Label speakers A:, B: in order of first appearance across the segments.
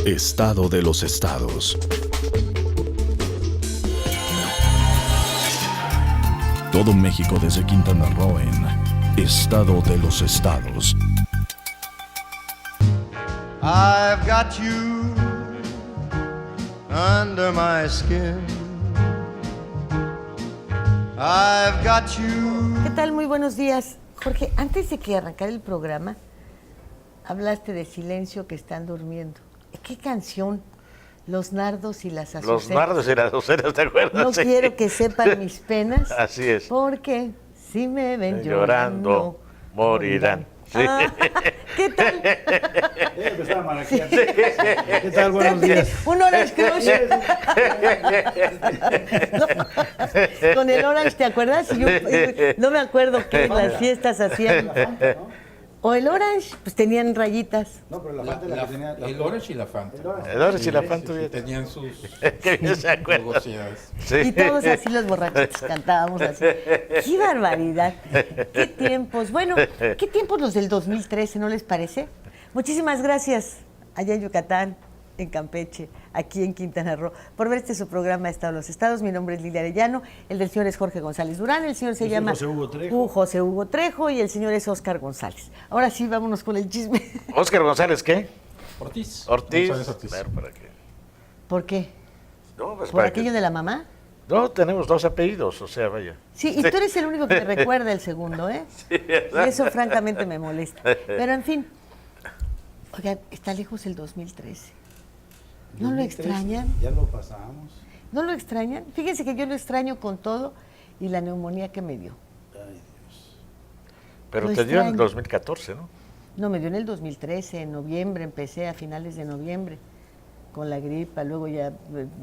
A: Estado de los estados. Todo México desde Quintana Roo en Estado de los estados.
B: I've got you under my skin. I've got you.
C: ¿Qué tal? Muy buenos días. Jorge, antes de que arrancara el programa, hablaste de Silencio que están durmiendo. ¿Qué canción? Los nardos y las azucenas.
D: Los nardos y las azucenas, ¿te acuerdas?
C: No quiero que sepan mis penas.
D: Así es.
C: Porque si me ven
D: Llorando, morirán. Sí.
C: ¿Qué tal?
E: ¿Qué tal? Buenos días.
C: Un Orange Crush. No, con el Orange, ¿te acuerdas? Yo no me acuerdo qué las fiestas hacían. O el Orange, pues tenían rayitas.
E: No, pero la Fanta es la que tenía.
F: El Orange y la Fanta.
D: El Orange y la Fanta.
F: Sí, tenían sus
D: Qué bien se acuerda.
F: negociadas.
D: Sí.
C: Y todos así los borrachitos cantábamos así. ¡Qué barbaridad! ¡Qué tiempos! Bueno, ¿qué tiempos los del 2013, no les parece? Muchísimas gracias allá en Yucatán, en Campeche, aquí en Quintana Roo, por ver su programa Estado de los Estados. Mi nombre es Lilia Arellano, el del señor es Jorge González Durán, el señor se llama
E: José Hugo Trejo.
C: José Hugo Trejo y el señor es Óscar González. Ahora sí, vámonos con el chisme.
D: Óscar González, ¿qué?
F: Ortiz.
D: Ortiz.
F: González Ortiz.
D: Claro, ¿para qué?
C: ¿Por qué?
D: No, pues
C: ¿Por
D: para
C: aquello
D: qué.
C: de la mamá?
D: No, tenemos dos apellidos, o sea, vaya.
C: Sí, y tú eres el único que me recuerda el segundo, ¿eh? Y eso francamente me molesta. Pero en fin, oigan, está lejos el 2013. ¿No lo extrañan?
E: Ya lo pasamos.
C: ¿No lo extrañan? Fíjense que yo lo extraño con todo y la neumonía que me dio.
E: Ay, Dios.
D: Pero
C: Lo
D: te dio en
C: extraño.
D: 2014, ¿no?
C: No, me dio en el 2013, en noviembre, empecé a finales de noviembre con la gripa, luego ya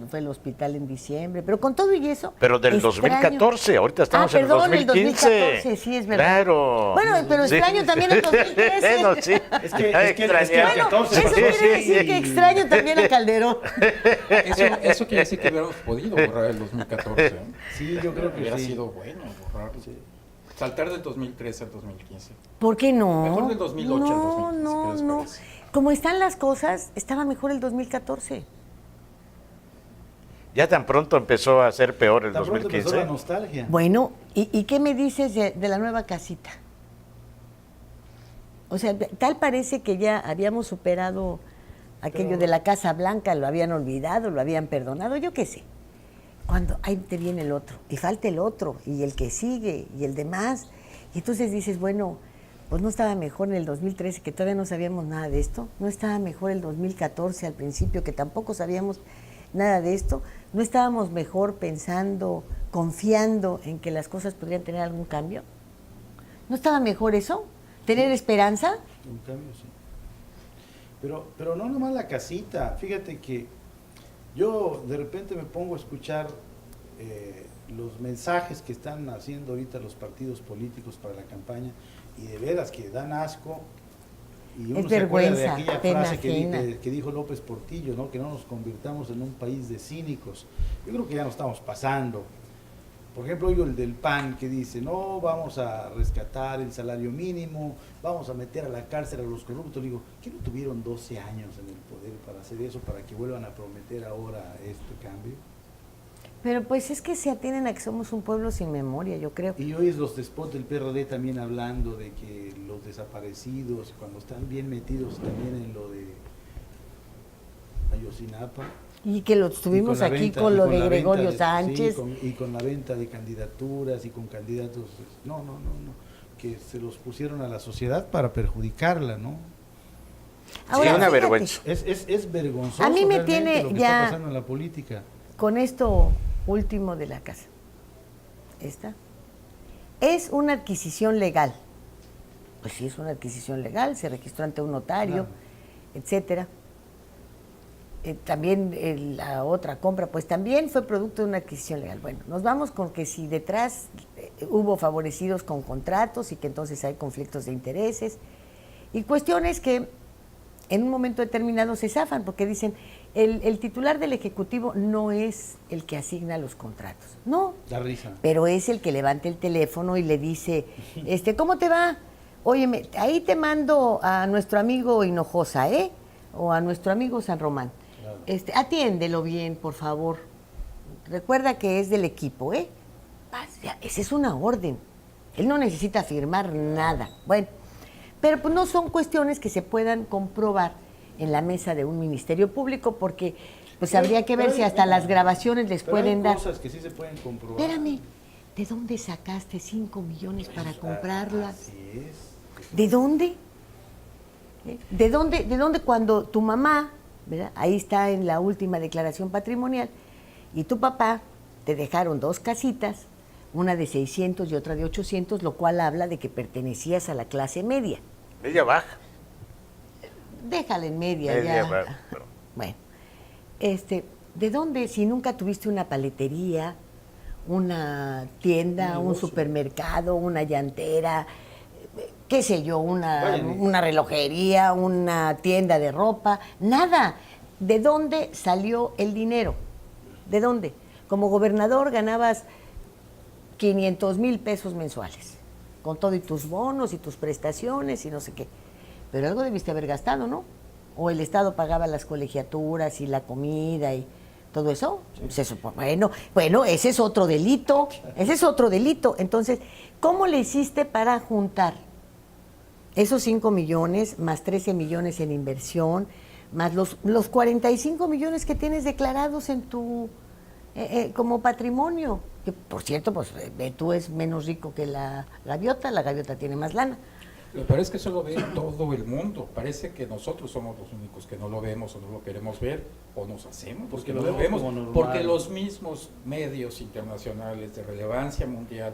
C: fue al hospital en diciembre, pero con todo y eso.
D: Pero del
C: extraño.
D: 2014, ahorita estamos en el
C: perdón,
D: 2015.
C: el 2014, sí, es verdad.
D: Claro.
C: Bueno, pero
D: Sí.
C: extraño también el 2013.
D: No, sí.
E: Es que
C: Bueno,
E: 14,
C: eso
D: sí,
C: quiere
D: sí,
C: decir
D: sí.
C: que extraño también a Calderón.
F: Eso quiere decir que hubiéramos podido borrar el 2014. ¿eh?
E: Sí, yo creo que
F: Hubiera
E: sí.
F: sido bueno borrarlo. Saltar del 2013 al 2015.
C: ¿Por qué no?
F: Mejor del 2008 al 2015,
C: No,
F: ¿qué les
C: no.
F: parece?
C: Como están las cosas, estaba mejor el 2014.
D: Ya tan pronto empezó a ser peor el
E: Tan pronto empezó
D: 2015.
E: la nostalgia.
C: Bueno, ¿y qué me dices de la nueva casita? O sea, tal parece que ya habíamos superado aquello de la Casa Blanca, lo habían olvidado, lo habían perdonado, yo qué sé. Cuando ahí te viene el otro, y falta el otro, y el que sigue, y el demás. Y entonces dices, bueno, pues no estaba mejor en el 2013, que todavía no sabíamos nada de esto. No estaba mejor el 2014 al principio, que tampoco sabíamos nada de esto. No estábamos mejor pensando, confiando en que las cosas podrían tener algún cambio. ¿No estaba mejor eso? ¿Tener esperanza?
E: Un cambio, sí. Pero no nomás la casita. Fíjate que yo de repente me pongo a escuchar los mensajes que están haciendo ahorita los partidos políticos para la campaña y de veras que dan asco. Y uno
C: Es
E: se acuerda de
C: vergüenza,
E: aquella
C: pena
E: frase
C: ajena.
E: que dijo López Portillo, ¿no? Que no nos convirtamos en un país de cínicos. Yo creo que ya nos estamos pasando. Por ejemplo, oigo el del PAN que dice, no, vamos a rescatar el salario mínimo, vamos a meter a la cárcel a los corruptos. Digo, ¿qué no tuvieron 12 años en el poder para hacer eso, para que vuelvan a prometer ahora este cambio?
C: Pero pues es que se atienen a que somos un pueblo sin memoria, yo creo.
E: Y hoy es los despots del PRD también hablando de que los desaparecidos, cuando están bien metidos también en lo de Ayotzinapa.
C: Y que lo estuvimos
E: la
C: aquí
E: venta-
C: con
E: y
C: lo
E: con
C: de
E: la
C: Gregorio
E: venta
C: Sánchez.
E: y con la venta de candidaturas y con candidatos. No, que se los pusieron a la sociedad para perjudicarla, ¿no?
C: Ahora,
D: una
C: fíjate,
D: vergüenza.
E: Es vergonzoso
C: A mí me
E: realmente
C: tiene
E: lo que
C: ya-
E: está pasando en la política.
C: Con esto último de la casa. Esta es una adquisición legal. Pues sí, es una adquisición legal, se registró ante un notario,
E: Claro.
C: etcétera. También la otra compra, pues también fue producto de una adquisición legal. Bueno, nos vamos con que si detrás hubo favorecidos con contratos y que entonces hay conflictos de intereses y cuestiones que en un momento determinado se zafan porque dicen el titular del Ejecutivo no es el que asigna los contratos, no,
E: Da risa.
C: pero es el que levanta el teléfono y le dice, ¿cómo te va? Óyeme, ahí te mando a nuestro amigo Hinojosa, ¿eh? O a nuestro amigo San Román.
E: Claro.
C: Atiéndelo bien, por favor. Recuerda que es del equipo, ¿eh? Esa es una orden. Él no necesita firmar nada. Bueno, pero pues no son cuestiones que se puedan comprobar en la mesa de un ministerio público, porque pues habría que ver si hasta las grabaciones les pueden dar.
E: Hay cosas que sí se pueden comprobar.
C: Espérame, ¿de dónde sacaste 5 millones para comprarla?
E: Así es.
C: ¿De dónde? ¿De dónde cuando tu mamá, ¿verdad? Ahí está en la última declaración patrimonial, y tu papá te dejaron 2 casitas, una de 600 y otra de 800, lo cual habla de que pertenecías a la clase media.
D: Media baja.
C: Déjala en media
D: Media
C: ya.
D: baja, pero-
C: Bueno, ¿de dónde, si nunca tuviste una paletería, una tienda, un supermercado, una llantera, qué sé yo, una relojería, una tienda de ropa, nada? ¿De dónde salió el dinero? ¿De dónde? Como gobernador ganabas 500,000 pesos mensuales, con todo y tus bonos y tus prestaciones y no sé qué. Pero algo debiste haber gastado, ¿no? O el Estado pagaba las colegiaturas y la comida y todo eso. Bueno, ese es otro delito, Entonces, ¿cómo le hiciste para juntar esos 5 millones, más 13 millones en inversión, más los 45 millones que tienes declarados en tu como patrimonio? Que, por cierto, pues tú es menos rico que la gaviota tiene más lana.
F: Pero es que eso lo ve todo el mundo. Parece que nosotros somos los únicos que no lo vemos o no lo queremos ver, o nos hacemos
E: Porque
F: que no
E: lo
F: lo
E: vemos
F: vemos.
E: como normal.
F: Porque los mismos medios internacionales de relevancia mundial...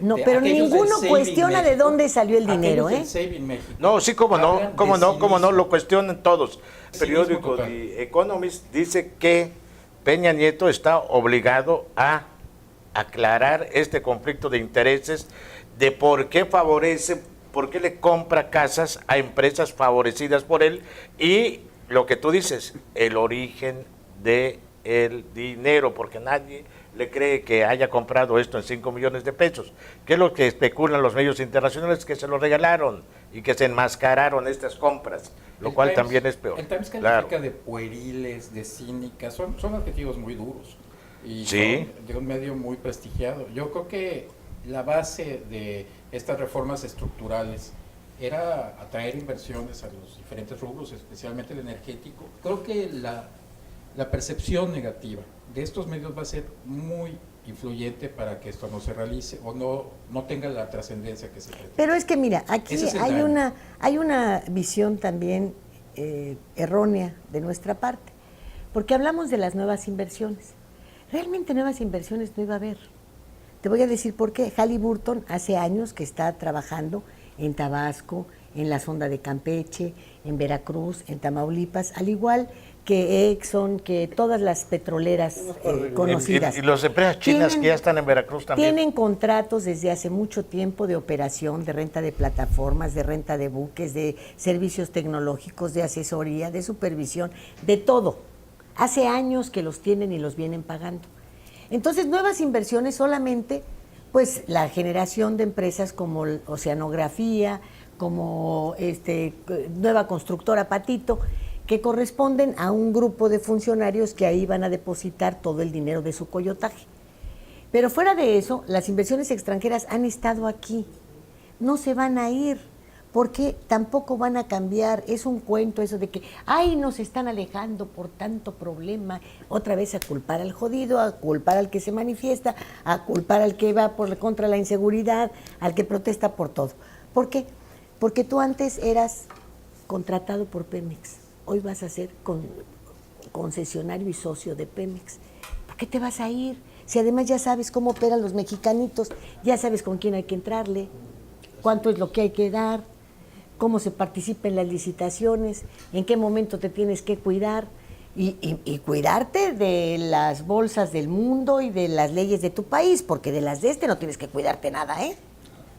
C: No, pero ninguno cuestiona de dónde salió el dinero,
F: aquellos del Save in México,
D: No, sí, cómo no,
F: hablan
D: cómo
F: de
D: no,
F: cinismo.
D: lo cuestionan todos. El
F: Cinismo
D: periódico
F: total.
D: The Economist dice que Peña Nieto está obligado a aclarar este conflicto de intereses de por qué le compra casas a empresas favorecidas por él, y lo que tú dices, el origen de el dinero, porque nadie le cree que haya comprado esto en 5 millones de pesos. ¿Qué es lo que especulan los medios internacionales? Que se lo regalaron y que se enmascararon estas compras, lo
F: El
D: cual
F: Times-
D: también es peor.
F: El Times califica
D: Claro.
F: de pueriles, de cínicas, son adjetivos muy duros y
D: Sí.
F: son de un medio muy prestigiado. Yo creo que la base de estas reformas estructurales era atraer inversiones a los diferentes rubros, especialmente el energético. Creo que la percepción negativa de estos medios va a ser muy influyente para que esto no se realice o no tenga la trascendencia que se pretende.
C: Pero es que mira, aquí
F: Ese es el
C: hay
F: daño.
C: una visión también errónea de nuestra parte, porque hablamos de las nuevas inversiones. Realmente nuevas inversiones no iba a haber. Te voy a decir por qué. Halliburton hace años que está trabajando en Tabasco, en la sonda de Campeche, en Veracruz, en Tamaulipas, al igual que Exxon, que todas las petroleras conocidas.
D: Y las empresas chinas que ya están en Veracruz también.
C: Tienen contratos desde hace mucho tiempo de operación, de renta de plataformas, de renta de buques, de servicios tecnológicos, de asesoría, de supervisión, de todo. Hace años que los tienen y los vienen pagando. Entonces, nuevas inversiones solamente, pues la generación de empresas como Oceanografía, como nueva constructora Patito, que corresponden a un grupo de funcionarios que ahí van a depositar todo el dinero de su coyotaje. Pero fuera de eso, las inversiones extranjeras han estado aquí, no se van a ir, porque tampoco van a cambiar. Es un cuento eso de que, ay, nos están alejando por tanto problema, otra vez a culpar al jodido, a culpar al que se manifiesta, a culpar al que va contra la inseguridad, al que protesta por todo. ¿Por qué? Porque tú antes eras contratado por Pemex, hoy vas a ser concesionario y socio de Pemex. ¿Por qué te vas a ir? Si además ya sabes cómo operan los mexicanitos, ya sabes con quién hay que entrarle, cuánto es lo que hay que dar, cómo se participa en las licitaciones, en qué momento te tienes que cuidar y cuidarte de las bolsas del mundo y de las leyes de tu país, porque de las de no tienes que cuidarte nada, ¿eh?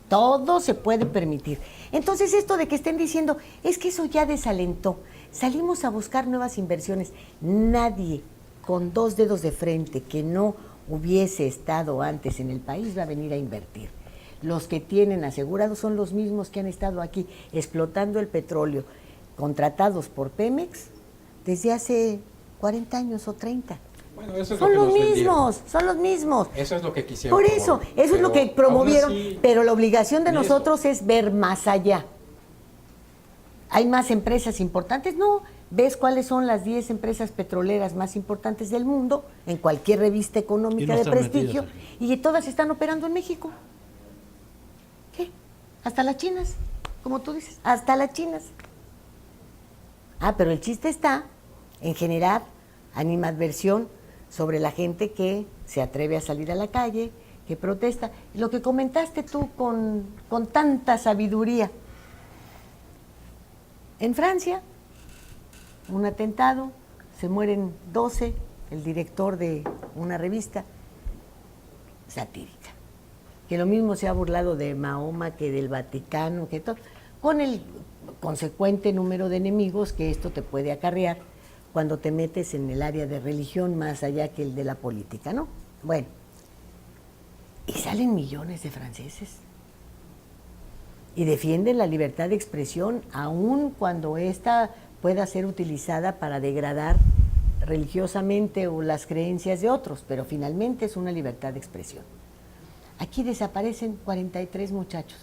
C: Todo se puede permitir. Entonces, esto de que estén diciendo, es que eso ya desalentó. Salimos a buscar nuevas inversiones. Nadie con 2 dedos de frente que no hubiese estado antes en el país va a venir a invertir. los que tienen asegurados son los mismos que han estado aquí explotando el petróleo, contratados por Pemex desde hace 40 años o 30.
F: Bueno, eso es
C: Son
F: lo que
C: los
F: nos vendieron.
C: mismos, son los mismos.
F: Eso es lo que quisieron.
C: Por eso, eso es lo que promovieron,
F: aún así,
C: pero la obligación de
F: ni eso.
C: nosotros es ver más allá. ¿Hay más empresas importantes? No. ¿Ves cuáles son las 10 empresas petroleras más importantes del mundo en cualquier revista
E: Y
C: económica
E: no
C: de
E: están
C: prestigio?
E: metidas
C: Y todas están operando en México. ¿Qué? Hasta las chinas, como tú dices, hasta las chinas. Ah, pero el chiste está en generar animadversión sobre la gente que se atreve a salir a la calle, que protesta. Lo que comentaste tú con tanta sabiduría. En Francia, un atentado, se mueren 12, el director de una revista satírica, que lo mismo se ha burlado de Mahoma que del Vaticano, que todo, con el consecuente número de enemigos que esto te puede acarrear cuando te metes en el área de religión más allá que el de la política, ¿no? Bueno, y salen millones de franceses y defienden la libertad de expresión aun cuando ésta pueda ser utilizada para degradar religiosamente o las creencias de otros, pero finalmente es una libertad de expresión. Aquí desaparecen 43 muchachos,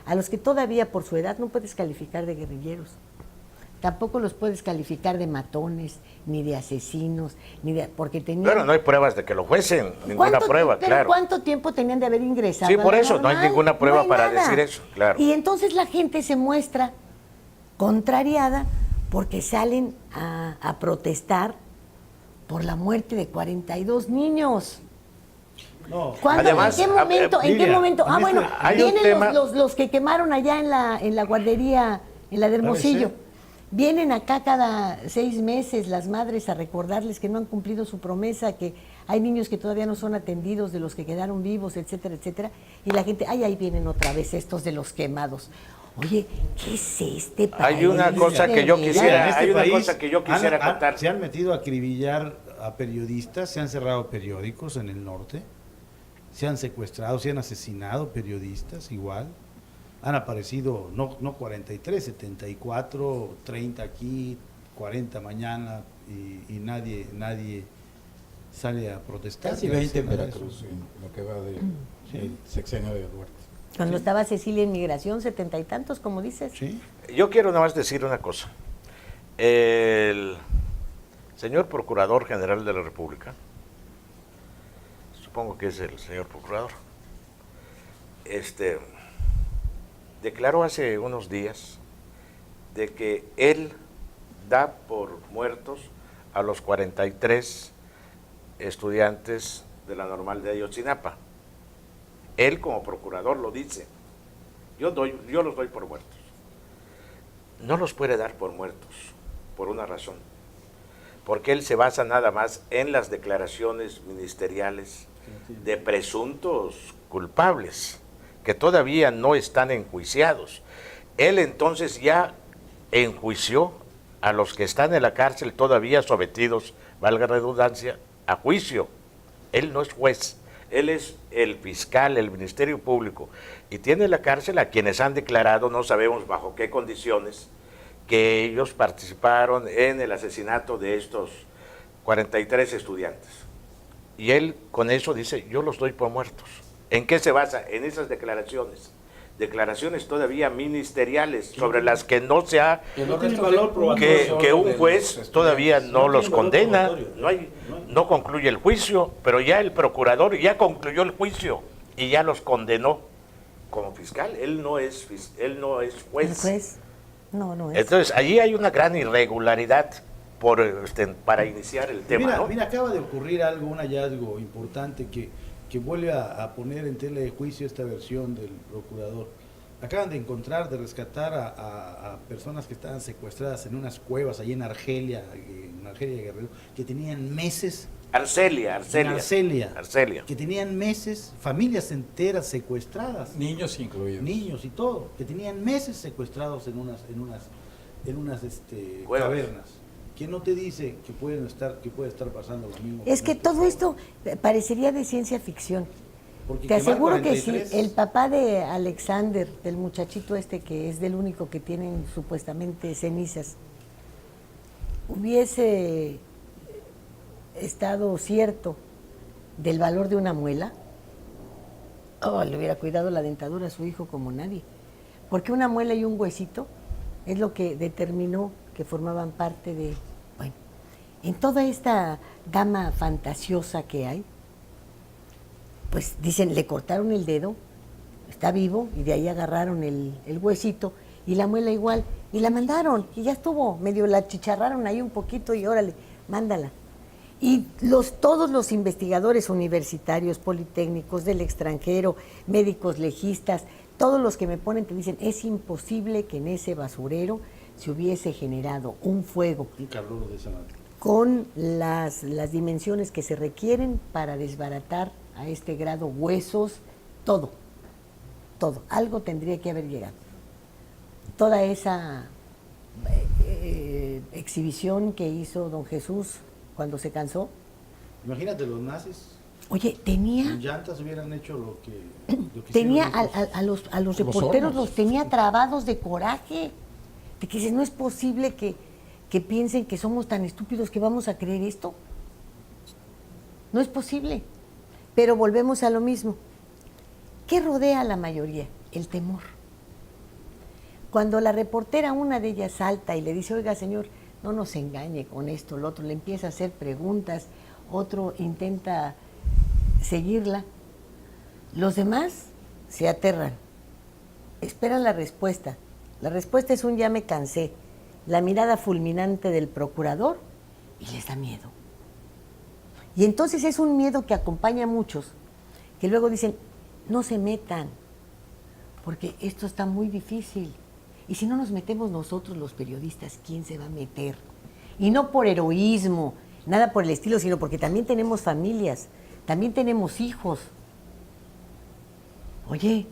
C: a los que todavía por su edad no puedes calificar de guerrilleros. Tampoco los puedes calificar de matones, ni de asesinos, ni de porque tenían...
D: Claro, no hay pruebas de que lo fuesen, ninguna prueba,
C: pero
D: claro.
C: ¿cuánto tiempo tenían de haber ingresado?
D: Sí,
C: a
D: por
C: la
D: eso, no hay
C: normal?
D: ninguna prueba
C: No hay
D: para
C: nada.
D: decir eso, claro.
C: Y entonces la gente se muestra contrariada porque salen a protestar por la muerte de 42 niños.
E: No,
C: ¿Cuándo?
D: Además,
C: ¿En qué momento? ¿En qué
E: Lilia,
C: momento? Ah,
E: en
C: bueno,
E: este-
D: hay un
C: vienen
D: tema-
C: los que quemaron allá en la guardería, en la de Hermosillo.
E: ser.
C: Vienen acá cada 6 meses las madres a recordarles que no han cumplido su promesa, que hay niños que todavía no son atendidos, de los que quedaron vivos, etcétera, etcétera. Y la gente, ay, ahí vienen otra vez estos de los quemados. Oye, ¿qué es este país?
D: Hay una cosa que yo
C: de
D: quisiera-
C: veras?
E: En este
D: hay una
E: país
D: cosa que yo quisiera contar.
E: Se han metido a acribillar a periodistas, se han cerrado periódicos en el norte, se han secuestrado, se han asesinado periodistas igual. Han aparecido, no 43, 74, 30 aquí, 40 mañana y nadie sale a protestar.
F: Casi 20 en
E: Nada de
F: Veracruz,
E: eso.
F: en lo que va del sexenio de Duarte.
C: Cuando estaba Cecilia en migración, 70 y tantos, como dices.
E: Sí.
D: Yo quiero nada más decir una cosa. El señor Procurador General de la República, supongo que es el señor Procurador, declaró hace unos días de que él da por muertos a los 43 estudiantes de la Normal de Ayotzinapa. Él como procurador lo dice. Yo los doy por muertos. No los puede dar por muertos, por una razón. Porque él se basa nada más en las declaraciones ministeriales de presuntos culpables, que todavía no están enjuiciados. Él entonces ya enjuició a los que están en la cárcel todavía sometidos, valga la redundancia, a juicio. Él no es juez, él es el fiscal, el Ministerio Público, y tiene en la cárcel a quienes han declarado, no sabemos bajo qué condiciones, que ellos participaron en el asesinato de estos 43 estudiantes. Y él con eso dice, yo los doy por muertos. ¿En qué se basa? En esas declaraciones. Declaraciones todavía ministeriales sobre las que no se ha...
F: Y los
E: tiene
F: restos
E: valor
F: de-
E: probatorio.
D: que un
F: de los
D: juez
F: estudiantes.
D: todavía no los
E: tiene valor
D: condena,
E: probatorio.
D: no concluye el juicio, pero ya el procurador ya concluyó el juicio y ya los condenó como fiscal. Él no es
C: ¿El juez? No, no es.
D: Entonces, allí hay una gran irregularidad para iniciar el tema,
E: Mira,
D: ¿no?
E: mira, acaba de ocurrir algo, un hallazgo importante que vuelve a poner en tela de juicio esta versión del procurador. Acaban de encontrar, de rescatar a personas que estaban secuestradas en unas cuevas allí en Argelia Guerrero, que tenían meses,
D: Arcelia,
E: que tenían meses, familias enteras secuestradas,
F: Niños incluidos.
E: niños y todo, que tenían meses secuestrados en unas
D: Cuevas.
E: cavernas. ¿Quién no te dice que puede estar pasando lo mismo?
C: Es
E: con
C: que
E: estos
C: todo
E: jóvenes?
C: esto parecería de ciencia ficción.
E: Porque
C: Te
E: quemar
C: aseguro que si
E: 43,
C: el papá de Alexander, del muchachito este que es del único que tienen supuestamente cenizas, hubiese estado cierto del valor de una muela, le hubiera cuidado la dentadura a su hijo como nadie. Porque una muela y un huesito es lo que determinó que formaban parte de... Bueno, en toda esta gama fantasiosa que hay, pues dicen, le cortaron el dedo, está vivo, y de ahí agarraron el huesito, y la muela igual, y la mandaron, y ya estuvo, medio la chicharraron ahí un poquito, y órale, mándala. Y todos los investigadores universitarios, politécnicos, del extranjero, médicos legistas, todos los que me ponen te dicen, es imposible que en ese basurero se hubiese generado un fuego
E: un calor de esa manera.
C: con las dimensiones que se requieren para desbaratar a este grado huesos, todo, algo tendría que haber llegado. Toda esa exhibición que hizo don Jesús cuando se cansó.
E: Imagínate los nazis,
C: Oye, tenía
E: con llantas hubieran hecho lo que
C: tenía
E: hicieron estos.
C: a los reporteros
F: hornos.
C: los tenía trabados de coraje, de que dices, no es posible que piensen que somos tan estúpidos que vamos a creer esto. No es posible. Pero volvemos a lo mismo. ¿Qué rodea a la mayoría? El temor. Cuando la reportera, una de ellas, salta y le dice, oiga señor, no nos engañe con esto, el otro le empieza a hacer preguntas, otro intenta seguirla, los demás se aterran, esperan la respuesta. La respuesta es un ya me cansé, la mirada fulminante del procurador, y les da miedo. Y entonces es un miedo que acompaña a muchos, que luego dicen, no se metan, porque esto está muy difícil. Y si no nos metemos nosotros los periodistas, ¿quién se va a meter? Y no por heroísmo, nada por el estilo, sino porque también tenemos familias, también tenemos hijos. Oye,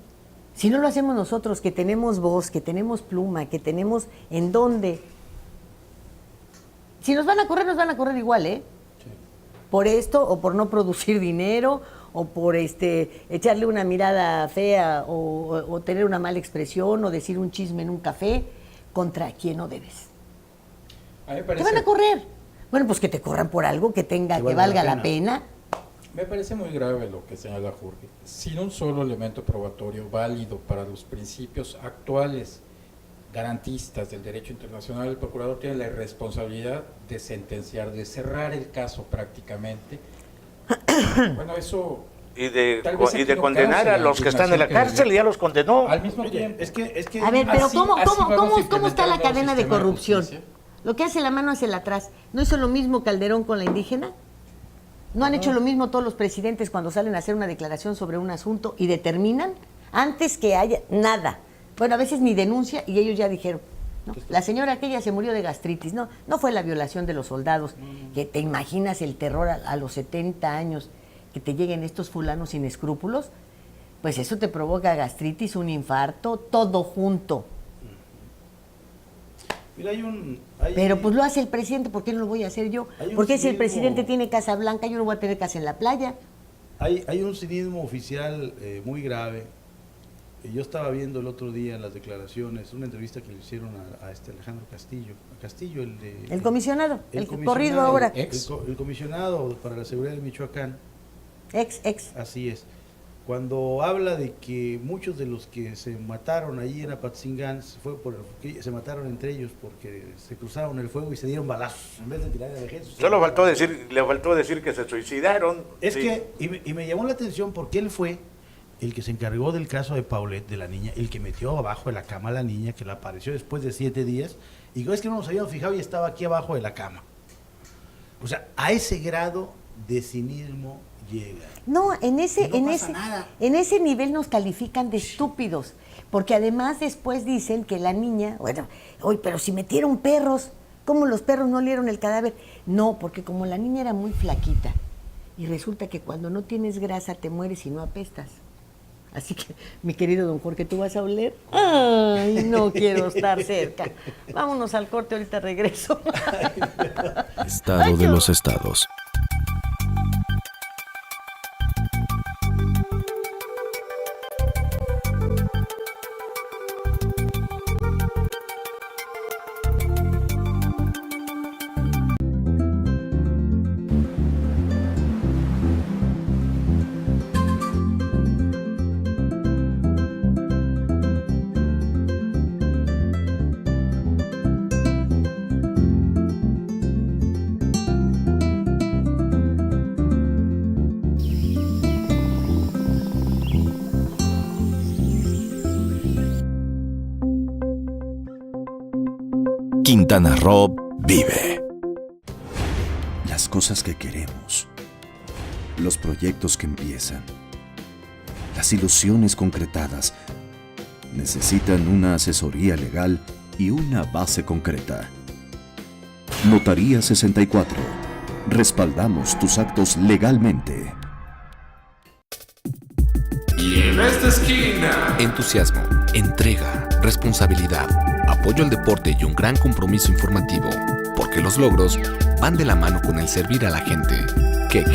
C: si no lo hacemos nosotros, que tenemos voz, que tenemos pluma, que tenemos en dónde. Si nos van a correr igual, ¿eh?
E: Sí.
C: Por esto, o por no producir dinero, o por echarle una mirada fea, o tener una mala expresión, o decir un chisme en un café, contra quien no debes.
F: A mí me
C: Te
F: parece,
C: van a correr. Bueno, pues que te corran por algo que valga la pena.
F: me parece muy grave lo que señala Jorge. Sin un solo elemento probatorio válido para los principios actuales garantistas del derecho internacional, el procurador tiene la responsabilidad de sentenciar, de cerrar el caso prácticamente. Bueno, eso... tal vez
D: Y de
F: equivocarse
D: condenar a
F: la
D: los que están en la
F: indignación que
D: cárcel, ya los condenó.
F: Al mismo
E: Oye,
F: tiempo...
E: es que
C: A ver, pero
F: Así vamos a
C: ¿cómo está
F: implementar
C: la
F: un nuevo
C: cadena de
F: sistema de
C: corrupción?
F: justicia.
C: Lo que hace la mano hacia el atrás. ¿No hizo lo mismo Calderón con la indígena? ¿No han hecho lo mismo todos los presidentes cuando salen a hacer una declaración sobre un asunto y determinan antes que haya nada? Bueno, a veces ni denuncia y ellos ya dijeron, ¿no? La señora aquella se murió de gastritis. No fue la violación de los soldados, que te imaginas el terror a los 70 años, que te lleguen estos fulanos sin escrúpulos, pues eso te provoca gastritis, un infarto, todo junto.
E: mira,
C: Pero pues lo hace el presidente, ¿por qué no lo voy a hacer yo?
E: Hay un
C: Porque si el
E: cinismo-
C: presidente tiene Casa Blanca, yo no voy a tener casa en la playa.
E: Hay un cinismo oficial muy grave. Yo estaba viendo el otro día en las declaraciones, una entrevista que le hicieron a Alejandro Castillo. A Castillo,
C: El comisionado, el
E: comisionado,
C: corrido ahora.
E: El comisionado para la seguridad de Michoacán,
C: Ex.
E: así es. Cuando habla de que muchos de los que se mataron allí en Apatzingán se mataron entre ellos porque se cruzaron el fuego y se dieron balazos en vez de tirar a la gente.
D: Solo le faltó decir que se suicidaron.
E: Es
D: Sí.
E: que, y me llamó la atención porque él fue el que se encargó del caso de Paulette, de la niña, el que metió abajo de la cama a la niña, que la apareció después de 7 días, y es que no nos habíamos fijado y estaba aquí abajo de la cama. O sea, a ese grado de cinismo llega.
C: No, en ese nivel nos califican de estúpidos, porque además después dicen que la niña, bueno, oye, pero si metieron perros, ¿cómo los perros no olieron el cadáver? No, porque como la niña era muy flaquita, y resulta que cuando no tienes grasa te mueres y no apestas. Así que, mi querido don Jorge, ¿tú vas a oler? Ay, no quiero estar cerca. Vámonos al corte, ahorita regreso.
A: Estado de los estados. Quintana Roo vive. Las cosas que queremos, los proyectos que empiezan, las ilusiones concretadas, necesitan una asesoría legal y una base concreta. Notaría 64. Respaldamos tus actos legalmente.
G: Y en esta esquina,
H: entusiasmo, entrega, responsabilidad, apoyo al deporte y un gran compromiso informativo, porque los logros van de la mano con el servir a la gente. Que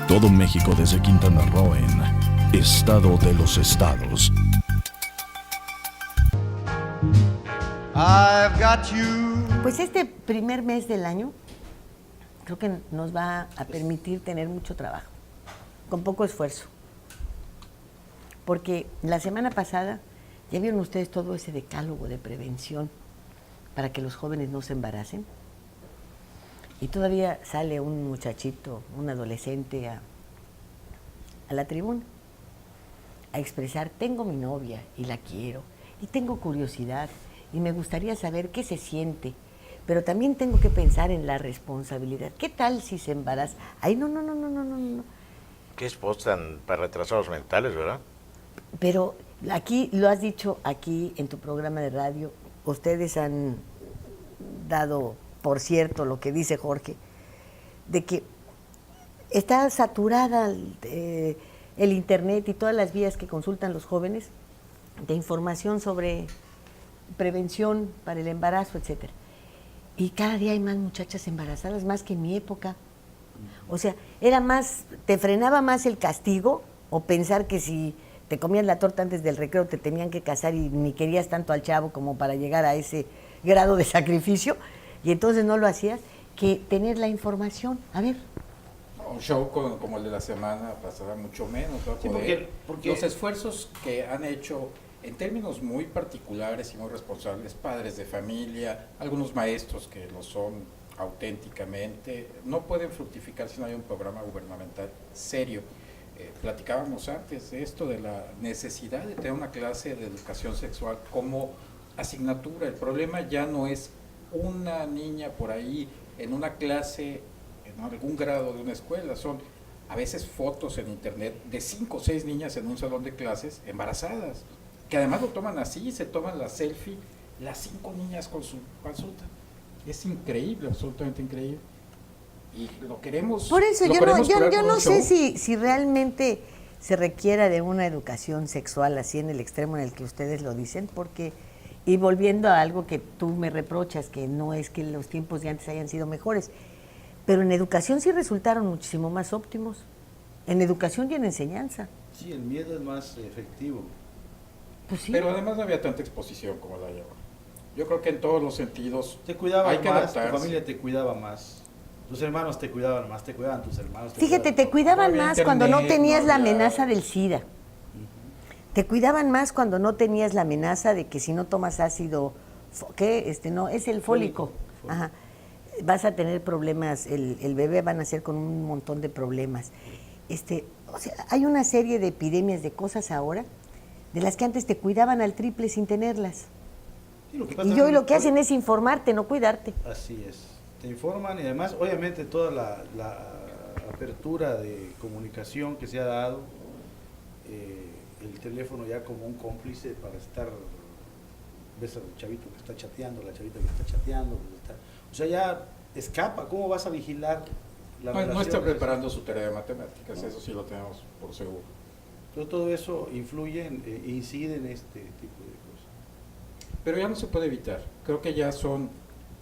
A: Todo México desde Quintana Roo en Estado de los Estados.
B: I've got you.
C: Pues este primer mes del año creo que nos va a permitir tener mucho trabajo, con poco esfuerzo. Porque la semana pasada, ya vieron ustedes todo ese decálogo de prevención para que los jóvenes no se embaracen. Y todavía sale un muchachito, un adolescente a la tribuna a expresar: tengo mi novia y la quiero, y tengo curiosidad, y me gustaría saber qué se siente, pero también tengo que pensar en la responsabilidad. ¿Qué tal si se embaraza? Ay, no.
D: ¿Qué esposos tan para retrasados mentales, verdad?
C: Pero aquí, lo has dicho aquí en tu programa de radio, ustedes han dado, por cierto, lo que dice Jorge, de que está saturada el internet y todas las vías que consultan los jóvenes de información sobre prevención para el embarazo, etcétera. Y cada día hay más muchachas embarazadas, más que en mi época. O sea, era más, te frenaba más el castigo o pensar que si te comías la torta antes del recreo te tenían que casar y ni querías tanto al chavo como para llegar a ese grado de sacrificio, y entonces no lo hacías, que tener la información. A ver.
F: Un show como el de la semana pasada, mucho menos. ¿No?
E: Sí, porque
F: los esfuerzos que han hecho en términos muy particulares y muy responsables, padres de familia, algunos maestros que lo son auténticamente, no pueden fructificar si no hay un programa gubernamental serio. Platicábamos antes de esto, de la necesidad de tener una clase de educación sexual como asignatura. El problema ya no es una niña por ahí en una clase, en algún grado de una escuela, son a veces fotos en internet de 5 o 6 niñas en un salón de clases embarazadas, que además lo toman así, se toman la selfie, las 5 niñas con su panzota. Es increíble, absolutamente increíble. Y lo queremos.
C: Por eso
F: yo
C: no sé si realmente se requiera de una educación sexual así en el extremo en el que ustedes lo dicen, porque, y volviendo a algo que tú me reprochas, que no es que los tiempos de antes hayan sido mejores, pero en educación sí resultaron muchísimo más óptimos, en educación y en enseñanza.
E: Sí, el miedo es más efectivo.
C: Pues sí.
F: Pero además no había tanta exposición como la hay ahora. Yo creo que en todos los sentidos
E: Te cuidaban
F: hay que
E: más,
F: adaptarse.
E: tu familia te cuidaba más. Tus hermanos te cuidaban más, te cuidaban tus hermanos.
C: Fíjate, te cuidaban más cuando no tenías la amenaza del SIDA. Te cuidaban más cuando no tenías la amenaza de que si no tomas ácido, ¿qué? No, es el fólico. Ajá. Vas a tener problemas, el bebé va a nacer con un montón de problemas. O sea, hay una serie de epidemias, de cosas ahora, de las que antes te cuidaban al triple sin tenerlas.
E: Sí,
C: Y hoy lo que hacen es informarte, no cuidarte.
E: Así es. Te informan y además, obviamente, toda la apertura de comunicación que se ha dado el teléfono ya como un cómplice para estar, ves al chavito que está chateando, la chavita que está chateando, o sea, ya escapa. ¿Cómo vas a vigilar la relación?
F: No está preparando su tarea de matemáticas, eso sí lo tenemos por seguro.
E: Entonces todo eso influye, incide en este tipo de cosas.
F: Pero ya no se puede evitar. Creo que ya son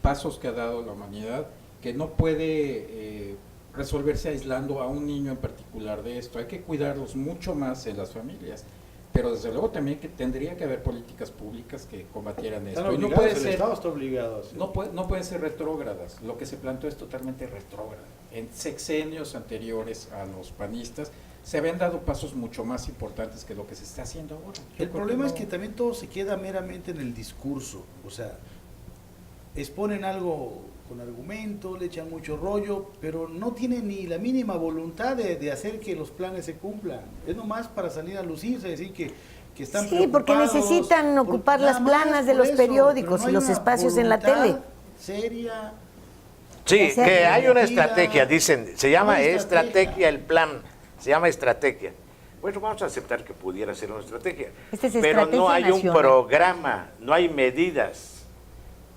F: pasos que ha dado la humanidad que no puede resolverse aislando a un niño en particular de esto. Hay que cuidarlos mucho más en las familias. Pero desde luego también que tendría que haber políticas públicas que combatieran esto. Y no puede
E: el
F: ser,
E: Estado está obligado a hacerlo.
F: no pueden ser retrógradas. Lo que se planteó es totalmente retrógrado. En sexenios anteriores a los panistas se habían dado pasos mucho más importantes que lo que se está haciendo ahora.
E: El problema es que también todo se queda meramente en el discurso, o sea, exponen algo con argumento, le echan mucho rollo, pero no tienen ni la mínima voluntad de hacer que los planes se cumplan. Es nomás para salir a lucirse, decir que están
C: Sí, porque
E: preocupados,
C: necesitan ocupar
E: nada
C: las
E: más
C: planas de
E: por
C: los
E: eso,
C: periódicos
E: pero no
C: y
E: hay
C: los
E: una
C: espacios en la
E: voluntad
C: tele.
E: seria.
D: Sí,
C: O sea,
D: que hay una
E: mentira,
D: estrategia, dicen, se llama
E: una
D: estrategia
E: estrategia.
D: el plan, se llama estrategia. Bueno, vamos a aceptar que pudiera ser una estrategia,
C: Esta es
D: pero no
C: estrategia
D: hay un
C: nacional.
D: programa, no hay medidas.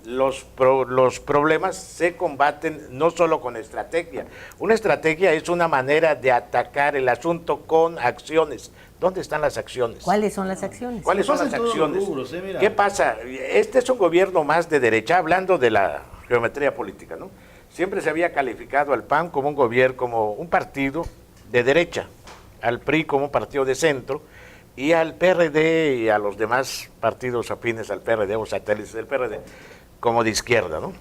D: Los problemas se combaten no solo con estrategia. Una estrategia es una manera de atacar el asunto con acciones. ¿Dónde están las acciones?
C: ¿Cuáles son las acciones?
D: ¿Cuáles son
E: pasa
D: las
E: en todos los
D: acciones?
E: rubros, mira.
D: ¿Qué pasa? Este es un gobierno más de derecha, hablando de la geometría política, ¿no? Siempre se había calificado al PAN como un gobierno, como un partido de derecha, al PRI como un partido de centro, y al PRD y a los demás partidos afines al PRD o satélites del PRD como de izquierda, ¿no?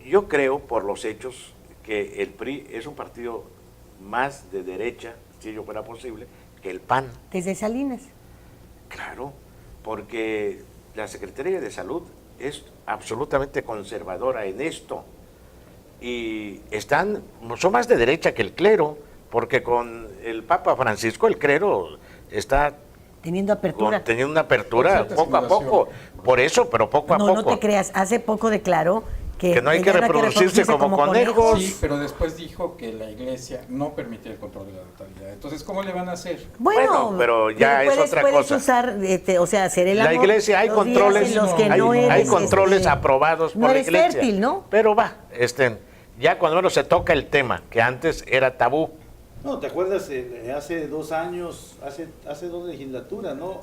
D: Yo creo, por los hechos, que el PRI es un partido más de derecha, si ello fuera posible, que el PAN.
C: Desde Salinas.
D: Claro, porque la Secretaría de Salud es absolutamente conservadora en esto y son más de derecha que el clero, porque con el Papa Francisco el clero está
C: Teniendo apertura.
D: teniendo una apertura
F: Con cierta
D: poco a poco, por eso, pero poco a
C: No,
D: poco.
C: no te creas. Hace poco declaró que
D: no hay que
C: ya no
D: reproducirse como conejos.
F: Sí, pero después dijo que la iglesia no permitía el control de la natalidad. Entonces, ¿cómo le van a hacer?
C: Bueno,
D: pero ya es otra
C: puedes
D: cosa.
C: usar, o sea, hacer el
D: La
C: amor
D: iglesia, hay
C: los días
D: controles,
C: en los que
D: hay,
C: no
D: hay
C: eres,
D: controles aprobados
C: no
D: por la
C: eres
D: iglesia.
C: fértil, ¿no?
D: Pero ya cuando menos se toca el tema, que antes era tabú.
E: No, ¿te acuerdas? Hace 2 años, hace 2 legislaturas, ¿no?